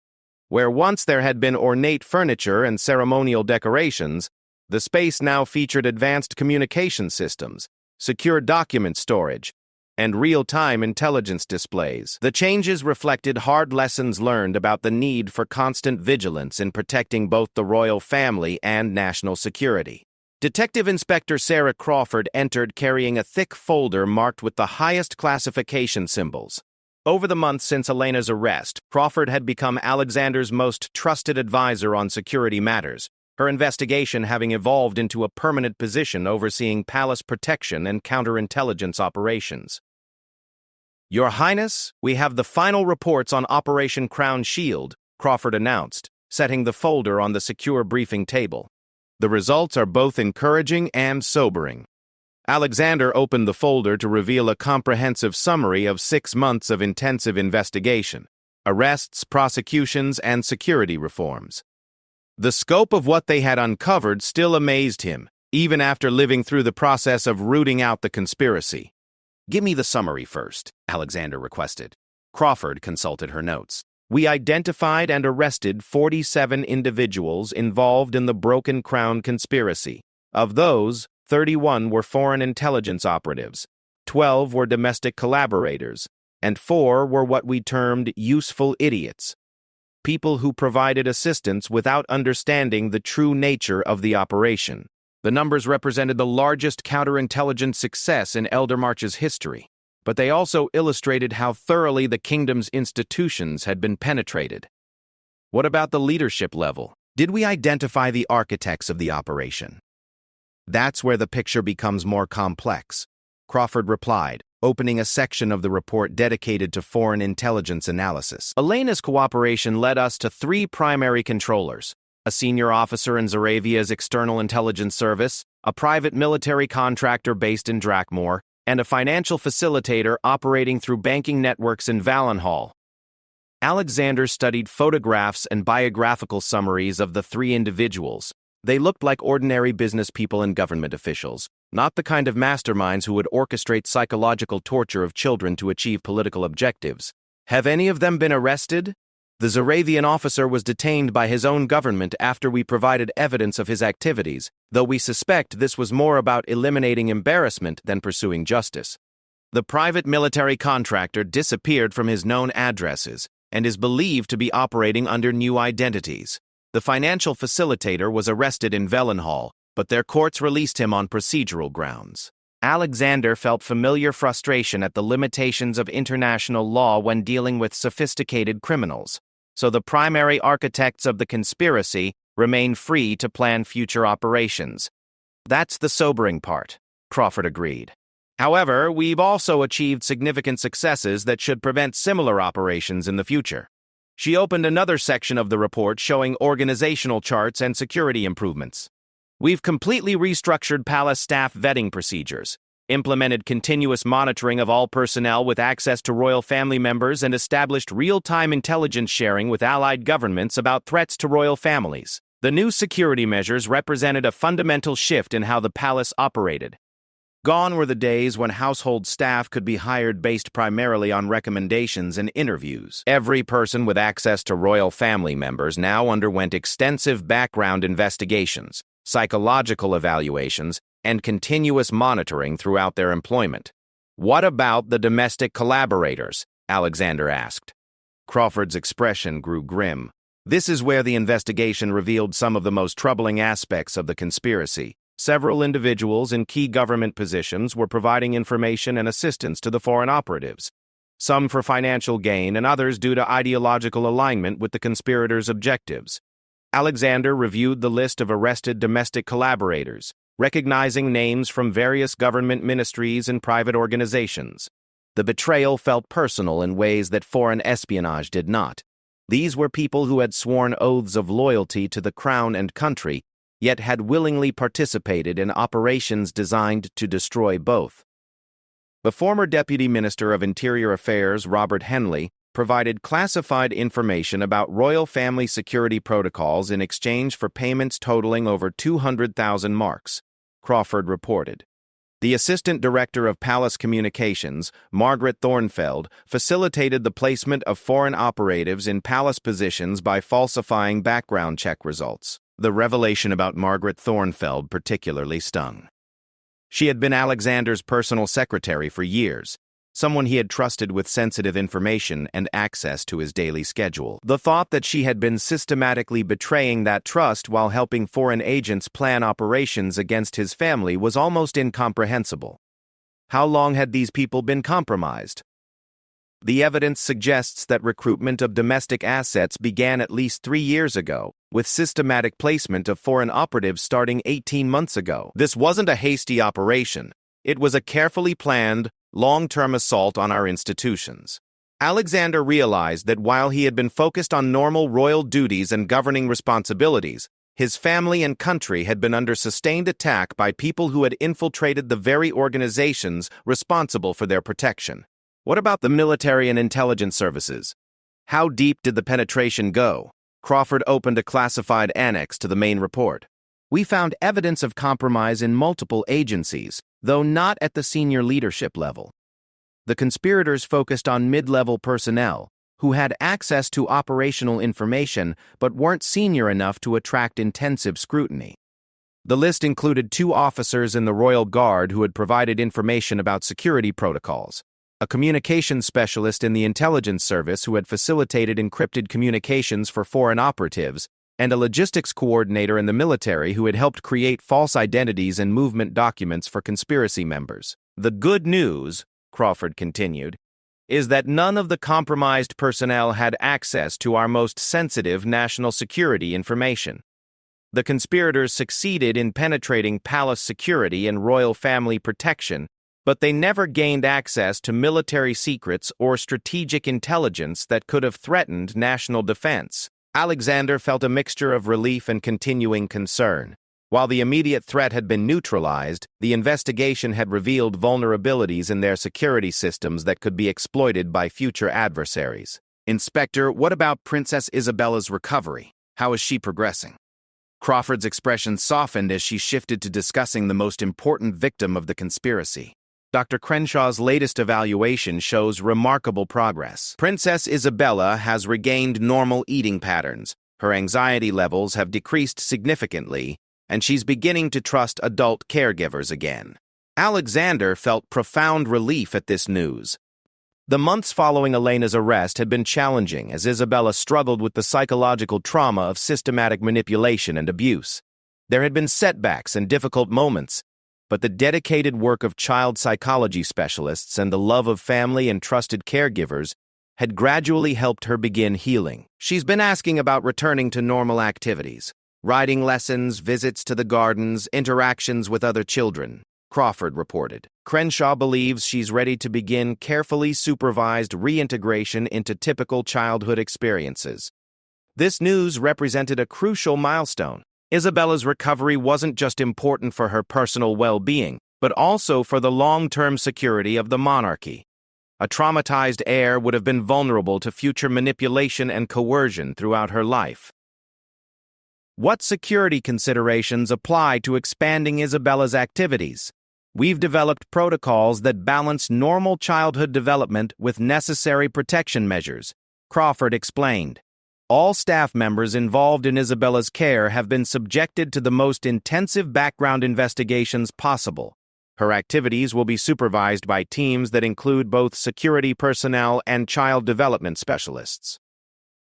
S1: Where once there had been ornate furniture and ceremonial decorations, the space now featured advanced communication systems, secure document storage, and real-time intelligence displays. The changes reflected hard lessons learned about the need for constant vigilance in protecting both the royal family and national security. Detective Inspector Sarah Crawford entered carrying a thick folder marked with the highest classification symbols. Over the months since Elena's arrest, Crawford had become Alexander's most trusted advisor on security matters, her investigation having evolved into a permanent position overseeing palace protection and counterintelligence operations. "Your Highness, we have the final reports on Operation Crown Shield," Crawford announced, setting the folder on the secure briefing table. "The results are both encouraging and sobering." Alexander opened the folder to reveal a comprehensive summary of 6 months of intensive investigation, arrests, prosecutions, and security reforms. The scope of what they had uncovered still amazed him, even after living through the process of rooting out the conspiracy. "Give me the summary first," Alexander requested. Crawford consulted her notes. "We identified and arrested 47 individuals involved in the Broken Crown conspiracy. Of those, 31 were foreign intelligence operatives, 12 were domestic collaborators, and 4 were what we termed useful idiots, people who provided assistance without understanding the true nature of the operation." The numbers represented the largest counterintelligence success in Eldermarch's history, but they also illustrated how thoroughly the kingdom's institutions had been penetrated. "What about the leadership level? Did we identify the architects of the operation?" "That's where the picture becomes more complex," Crawford replied, opening a section of the report dedicated to foreign intelligence analysis. "Elena's cooperation led us to 3 primary controllers: a senior officer in Zaravia's External Intelligence Service, a private military contractor based in Drakmore, and a financial facilitator operating through banking networks in Valenhall." Alexander studied photographs and biographical summaries of the 3 individuals. They looked like ordinary business people and government officials, not the kind of masterminds who would orchestrate psychological torture of children to achieve political objectives. "Have any of them been arrested?" "The Zaravian officer was detained by his own government after we provided evidence of his activities, though we suspect this was more about eliminating embarrassment than pursuing justice. The private military contractor disappeared from his known addresses and is believed to be operating under new identities. The financial facilitator was arrested in Valenhall, but their courts released him on procedural grounds." Alexander felt familiar frustration at the limitations of international law when dealing with sophisticated criminals. So the primary architects of the conspiracy remain free to plan future operations. "That's the sobering part," Crawford agreed. "However, we've also achieved significant successes that should prevent similar operations in the future." She opened another section of the report showing organizational charts and security improvements. "We've completely restructured palace staff vetting procedures, implemented continuous monitoring of all personnel with access to royal family members, and established real-time intelligence sharing with allied governments about threats to royal families. The new security measures represented a fundamental shift in how the palace operated. Gone were the days when household staff could be hired based primarily on recommendations and interviews. Every person with access to royal family members now underwent extensive background investigations, psychological evaluations, and continuous monitoring throughout their employment." "What about the domestic collaborators?" Alexander asked. Crawford's expression grew grim. "This is where the investigation revealed some of the most troubling aspects of the conspiracy. Several individuals in key government positions were providing information and assistance to the foreign operatives, some for financial gain and others due to ideological alignment with the conspirators' objectives. Alexander reviewed the list of arrested domestic collaborators, recognizing names from various government ministries and private organizations. The betrayal felt personal in ways that foreign espionage did not. These were people who had sworn oaths of loyalty to the crown and country, yet had willingly participated in operations designed to destroy both. The former Deputy Minister of Interior Affairs, Robert Henley, provided classified information about royal family security protocols in exchange for payments totaling over 200,000 marks, Crawford reported. The Assistant Director of Palace Communications, Margaret Thornfeld, facilitated the placement of foreign operatives in palace positions by falsifying background check results. The revelation about Margaret Thornfeld particularly stung. She had been Alexander's personal secretary for years, someone he had trusted with sensitive information and access to his daily schedule. The thought that she had been systematically betraying that trust while helping foreign agents plan operations against his family was almost incomprehensible. How long had these people been compromised? The evidence suggests that recruitment of domestic assets began at least 3 years ago, with systematic placement of foreign operatives starting 18 months ago. This wasn't a hasty operation. It was a carefully planned, long-term assault on our institutions. Alexander realized that while he had been focused on normal royal duties and governing responsibilities, his family and country had been under sustained attack by people who had infiltrated the very organizations responsible for their protection. What about the military and intelligence services? How deep did the penetration go? Crawford opened a classified annex to the main report. We found evidence of compromise in multiple agencies, though not at the senior leadership level. The conspirators focused on mid-level personnel, who had access to operational information but weren't senior enough to attract intensive scrutiny. The list included 2 officers in the Royal Guard who had provided information about security protocols, a communications specialist in the intelligence service who had facilitated encrypted communications for foreign operatives, and a logistics coordinator in the military who had helped create false identities and movement documents for conspiracy members. The good news, Crawford continued, is that none of the compromised personnel had access to our most sensitive national security information. The conspirators succeeded in penetrating palace security and royal family protection, but they never gained access to military secrets or strategic intelligence that could have threatened national defense. Alexander felt a mixture of relief and continuing concern. While the immediate threat had been neutralized, the investigation had revealed vulnerabilities in their security systems that could be exploited by future adversaries. Inspector, what about Princess Isabella's recovery? How is she progressing? Crawford's expression softened as she shifted to discussing the most important victim of the conspiracy. Dr. Crenshaw's latest evaluation shows remarkable progress. Princess Isabella has regained normal eating patterns, her anxiety levels have decreased significantly, and she's beginning to trust adult caregivers again. Alexander felt profound relief at this news. The months following Elena's arrest had been challenging as Isabella struggled with the psychological trauma of systematic manipulation and abuse. There had been setbacks and difficult moments, but the dedicated work of child psychology specialists and the love of family and trusted caregivers had gradually helped her begin healing. She's been asking about returning to normal activities, riding lessons, visits to the gardens, interactions with other children, Crawford reported. Crenshaw believes she's ready to begin carefully supervised reintegration into typical childhood experiences. This news represented a crucial milestone. Isabella's recovery wasn't just important for her personal well-being, but also for the long-term security of the monarchy. A traumatized heir would have been vulnerable to future manipulation and coercion throughout her life. What security considerations apply to expanding Isabella's activities? We've developed protocols that balance normal childhood development with necessary protection measures, Crawford explained. All staff members involved in Isabella's care have been subjected to the most intensive background investigations possible. Her activities will be supervised by teams that include both security personnel and child development specialists.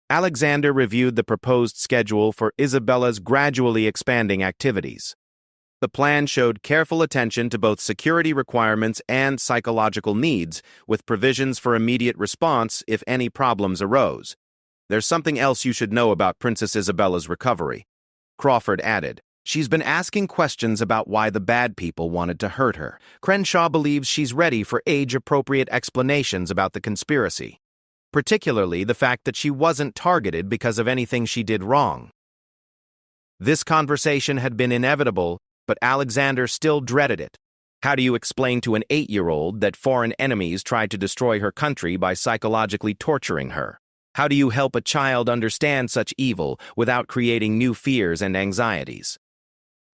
S1: Alexander reviewed the proposed schedule for Isabella's gradually expanding activities. The plan showed careful attention to both security requirements and psychological needs, with provisions for immediate response if any problems arose. There's something else you should know about Princess Isabella's recovery, Crawford added. She's been asking questions about why the bad people wanted to hurt her. Crenshaw believes she's ready for age-appropriate explanations about the conspiracy, particularly the fact that she wasn't targeted because of anything she did wrong. This conversation had been inevitable, but Alexander still dreaded it. How do you explain to an 8-year-old that foreign enemies tried to destroy her country by psychologically torturing her? How do you help a child understand such evil without creating new fears and anxieties?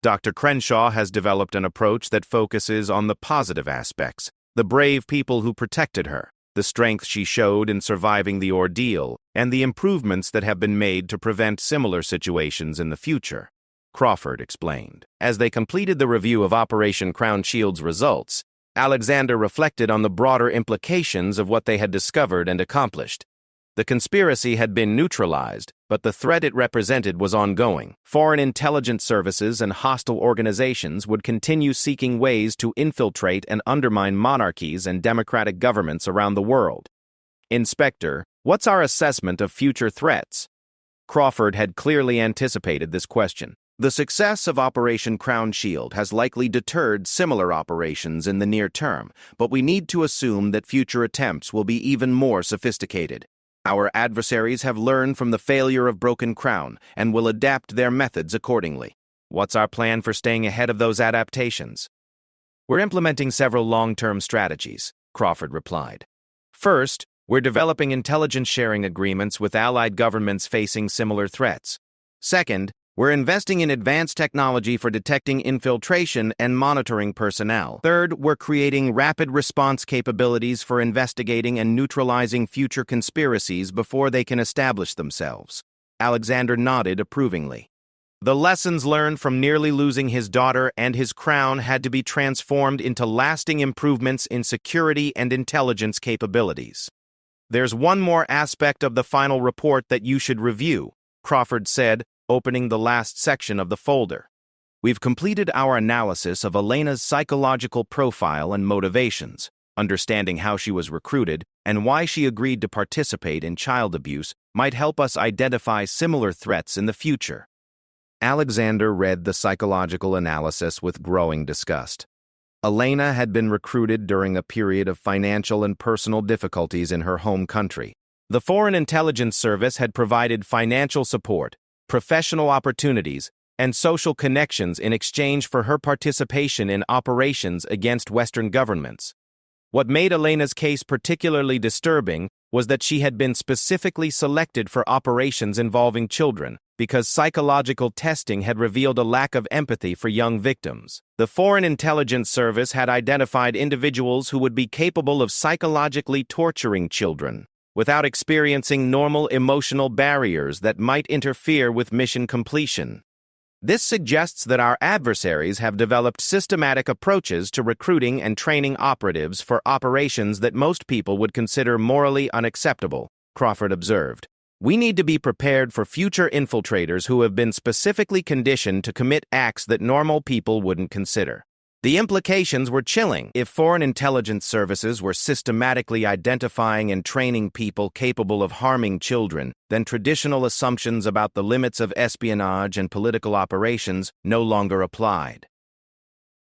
S1: Dr. Crenshaw has developed an approach that focuses on the positive aspects, the brave people who protected her, the strength she showed in surviving the ordeal, and the improvements that have been made to prevent similar situations in the future, Crawford explained. As they completed the review of Operation Crown Shield's results, Alexander reflected on the broader implications of what they had discovered and accomplished. The conspiracy had been neutralized, but the threat it represented was ongoing. Foreign intelligence services and hostile organizations would continue seeking ways to infiltrate and undermine monarchies and democratic governments around the world. Inspector, what's our assessment of future threats? Crawford had clearly anticipated this question. The success of Operation Crown Shield has likely deterred similar operations in the near term, but we need to assume that future attempts will be even more sophisticated. Our adversaries have learned from the failure of Broken Crown and will adapt their methods accordingly. What's our plan for staying ahead of those adaptations? We're implementing several long-term strategies, Crawford replied. First, we're developing intelligence sharing agreements with allied governments facing similar threats. Second, we're investing in advanced technology for detecting infiltration and monitoring personnel. Third, we're creating rapid response capabilities for investigating and neutralizing future conspiracies before they can establish themselves. Alexander nodded approvingly. The lessons learned from nearly losing his daughter and his crown had to be transformed into lasting improvements in security and intelligence capabilities. There's one more aspect of the final report that you should review, Crawford said, opening the last section of the folder. We've completed our analysis of Elena's psychological profile and motivations, understanding how she was recruited and why she agreed to participate in child abuse might help us identify similar threats in the future. Alexander read the psychological analysis with growing disgust. Elena had been recruited during a period of financial and personal difficulties in her home country. The Foreign Intelligence Service had provided financial support, professional opportunities, and social connections in exchange for her participation in operations against Western governments. What made Elena's case particularly disturbing was that she had been specifically selected for operations involving children, because psychological testing had revealed a lack of empathy for young victims. The Foreign Intelligence Service had identified individuals who would be capable of psychologically torturing children, without experiencing normal emotional barriers that might interfere with mission completion. This suggests that our adversaries have developed systematic approaches to recruiting and training operatives for operations that most people would consider morally unacceptable, Crawford observed. We need to be prepared for future infiltrators who have been specifically conditioned to commit acts that normal people wouldn't consider. The implications were chilling. If foreign intelligence services were systematically identifying and training people capable of harming children, then traditional assumptions about the limits of espionage and political operations no longer applied.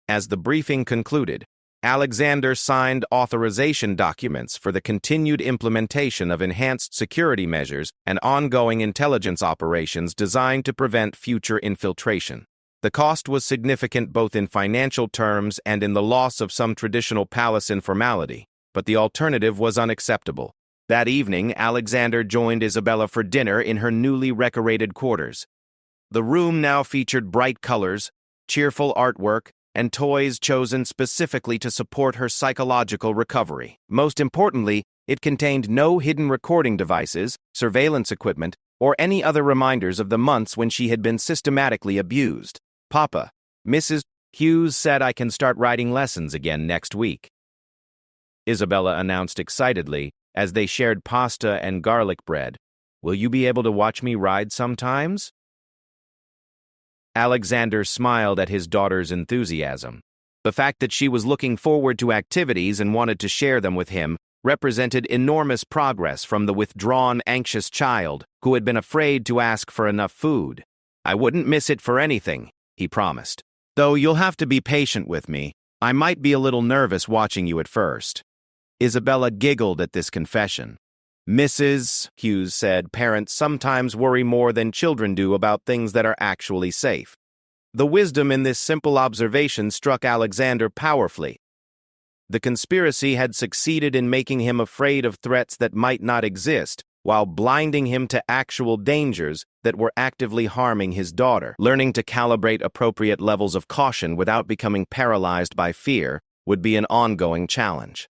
S1: As the briefing concluded, Alexander signed authorization documents for the continued implementation of enhanced security measures and ongoing intelligence operations designed to prevent future infiltration. The cost was significant both in financial terms and in the loss of some traditional palace informality, but the alternative was unacceptable. That evening, Alexander joined Isabella for dinner in her newly redecorated quarters. The room now featured bright colors, cheerful artwork, and toys chosen specifically to support her psychological recovery. Most importantly, it contained no hidden recording devices, surveillance equipment, or any other reminders of the months when she had been systematically abused. Papa, Mrs. Hughes said I can start writing lessons again next week, Isabella announced excitedly as they shared pasta and garlic bread. Will you be able to watch me ride sometimes? Alexander smiled at his daughter's enthusiasm. The fact that she was looking forward to activities and wanted to share them with him represented enormous progress from the withdrawn, anxious child who had been afraid to ask for enough food. "I wouldn't miss it for anything," he promised. "Though you'll have to be patient with me. I might be a little nervous watching you at first." Isabella giggled at this confession. "Mrs. Hughes said parents sometimes worry more than children do about things that are actually safe." The wisdom in this simple observation struck Alexander powerfully. The conspiracy had succeeded in making him afraid of threats that might not exist, while blinding him to actual dangers that were actively harming his daughter. Learning to calibrate appropriate levels of caution without becoming paralyzed by fear would be an ongoing challenge.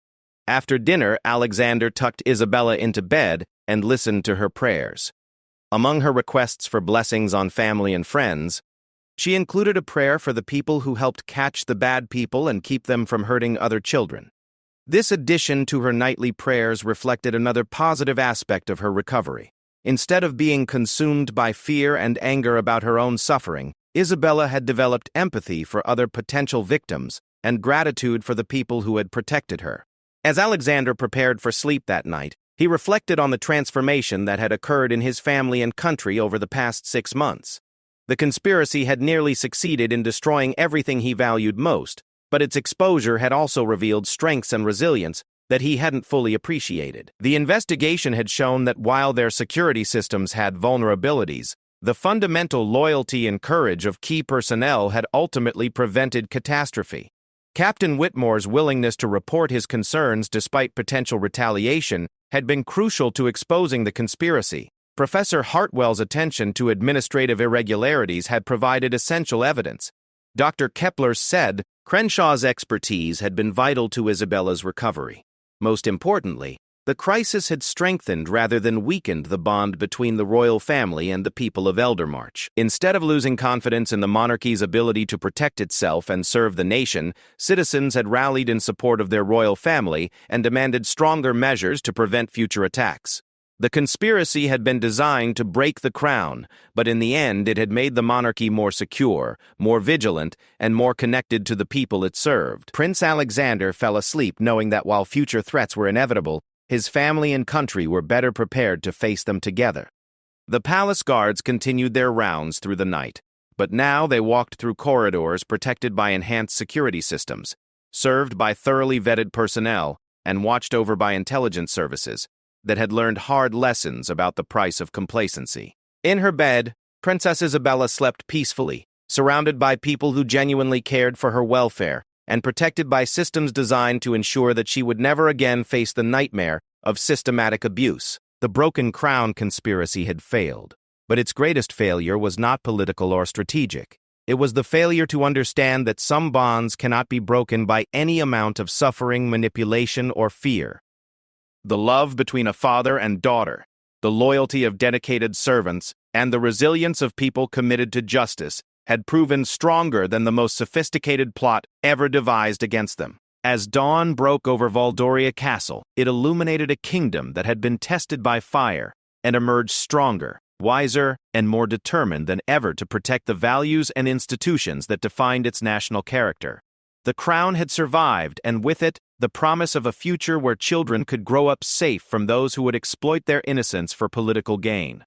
S1: After dinner, Alexander tucked Isabella into bed and listened to her prayers. Among her requests for blessings on family and friends, she included a prayer for the people who helped catch the bad people and keep them from hurting other children. This addition to her nightly prayers reflected another positive aspect of her recovery. Instead of being consumed by fear and anger about her own suffering, Isabella had developed empathy for other potential victims and gratitude for the people who had protected her. As Alexander prepared for sleep that night, he reflected on the transformation that had occurred in his family and country over the past 6 months. The conspiracy had nearly succeeded in destroying everything he valued most, but its exposure had also revealed strengths and resilience that he hadn't fully appreciated. The investigation had shown that while their security systems had vulnerabilities, the fundamental loyalty and courage of key personnel had ultimately prevented catastrophe. Captain Whitmore's willingness to report his concerns despite potential retaliation had been crucial to exposing the conspiracy. Professor Hartwell's attention to administrative irregularities had provided essential evidence. Dr. Kepler said Crenshaw's expertise had been vital to Isabella's recovery. Most importantly, the crisis had strengthened rather than weakened the bond between the royal family and the people of Eldermarch. Instead of losing confidence in the monarchy's ability to protect itself and serve the nation, citizens had rallied in support of their royal family and demanded stronger measures to prevent future attacks. The conspiracy had been designed to break the crown, but in the end it had made the monarchy more secure, more vigilant, and more connected to the people it served. Prince Alexander fell asleep knowing that while future threats were inevitable, his family and country were better prepared to face them together. The palace guards continued their rounds through the night, but now they walked through corridors protected by enhanced security systems, served by thoroughly vetted personnel, and watched over by intelligence services that had learned hard lessons about the price of complacency. In her bed, Princess Isabella slept peacefully, surrounded by people who genuinely cared for her welfare, and protected by systems designed to ensure that she would never again face the nightmare of systematic abuse. The broken crown conspiracy had failed, but its greatest failure was not political or strategic. It was the failure to understand that some bonds cannot be broken by any amount of suffering, manipulation, or fear. The love between a father and daughter, the loyalty of dedicated servants, and the resilience of people committed to justice had proven stronger than the most sophisticated plot ever devised against them. As dawn broke over Valdoria Castle, it illuminated a kingdom that had been tested by fire and emerged stronger, wiser, and more determined than ever to protect the values and institutions that defined its national character. The crown had survived, and with it, the promise of a future where children could grow up safe from those who would exploit their innocence for political gain.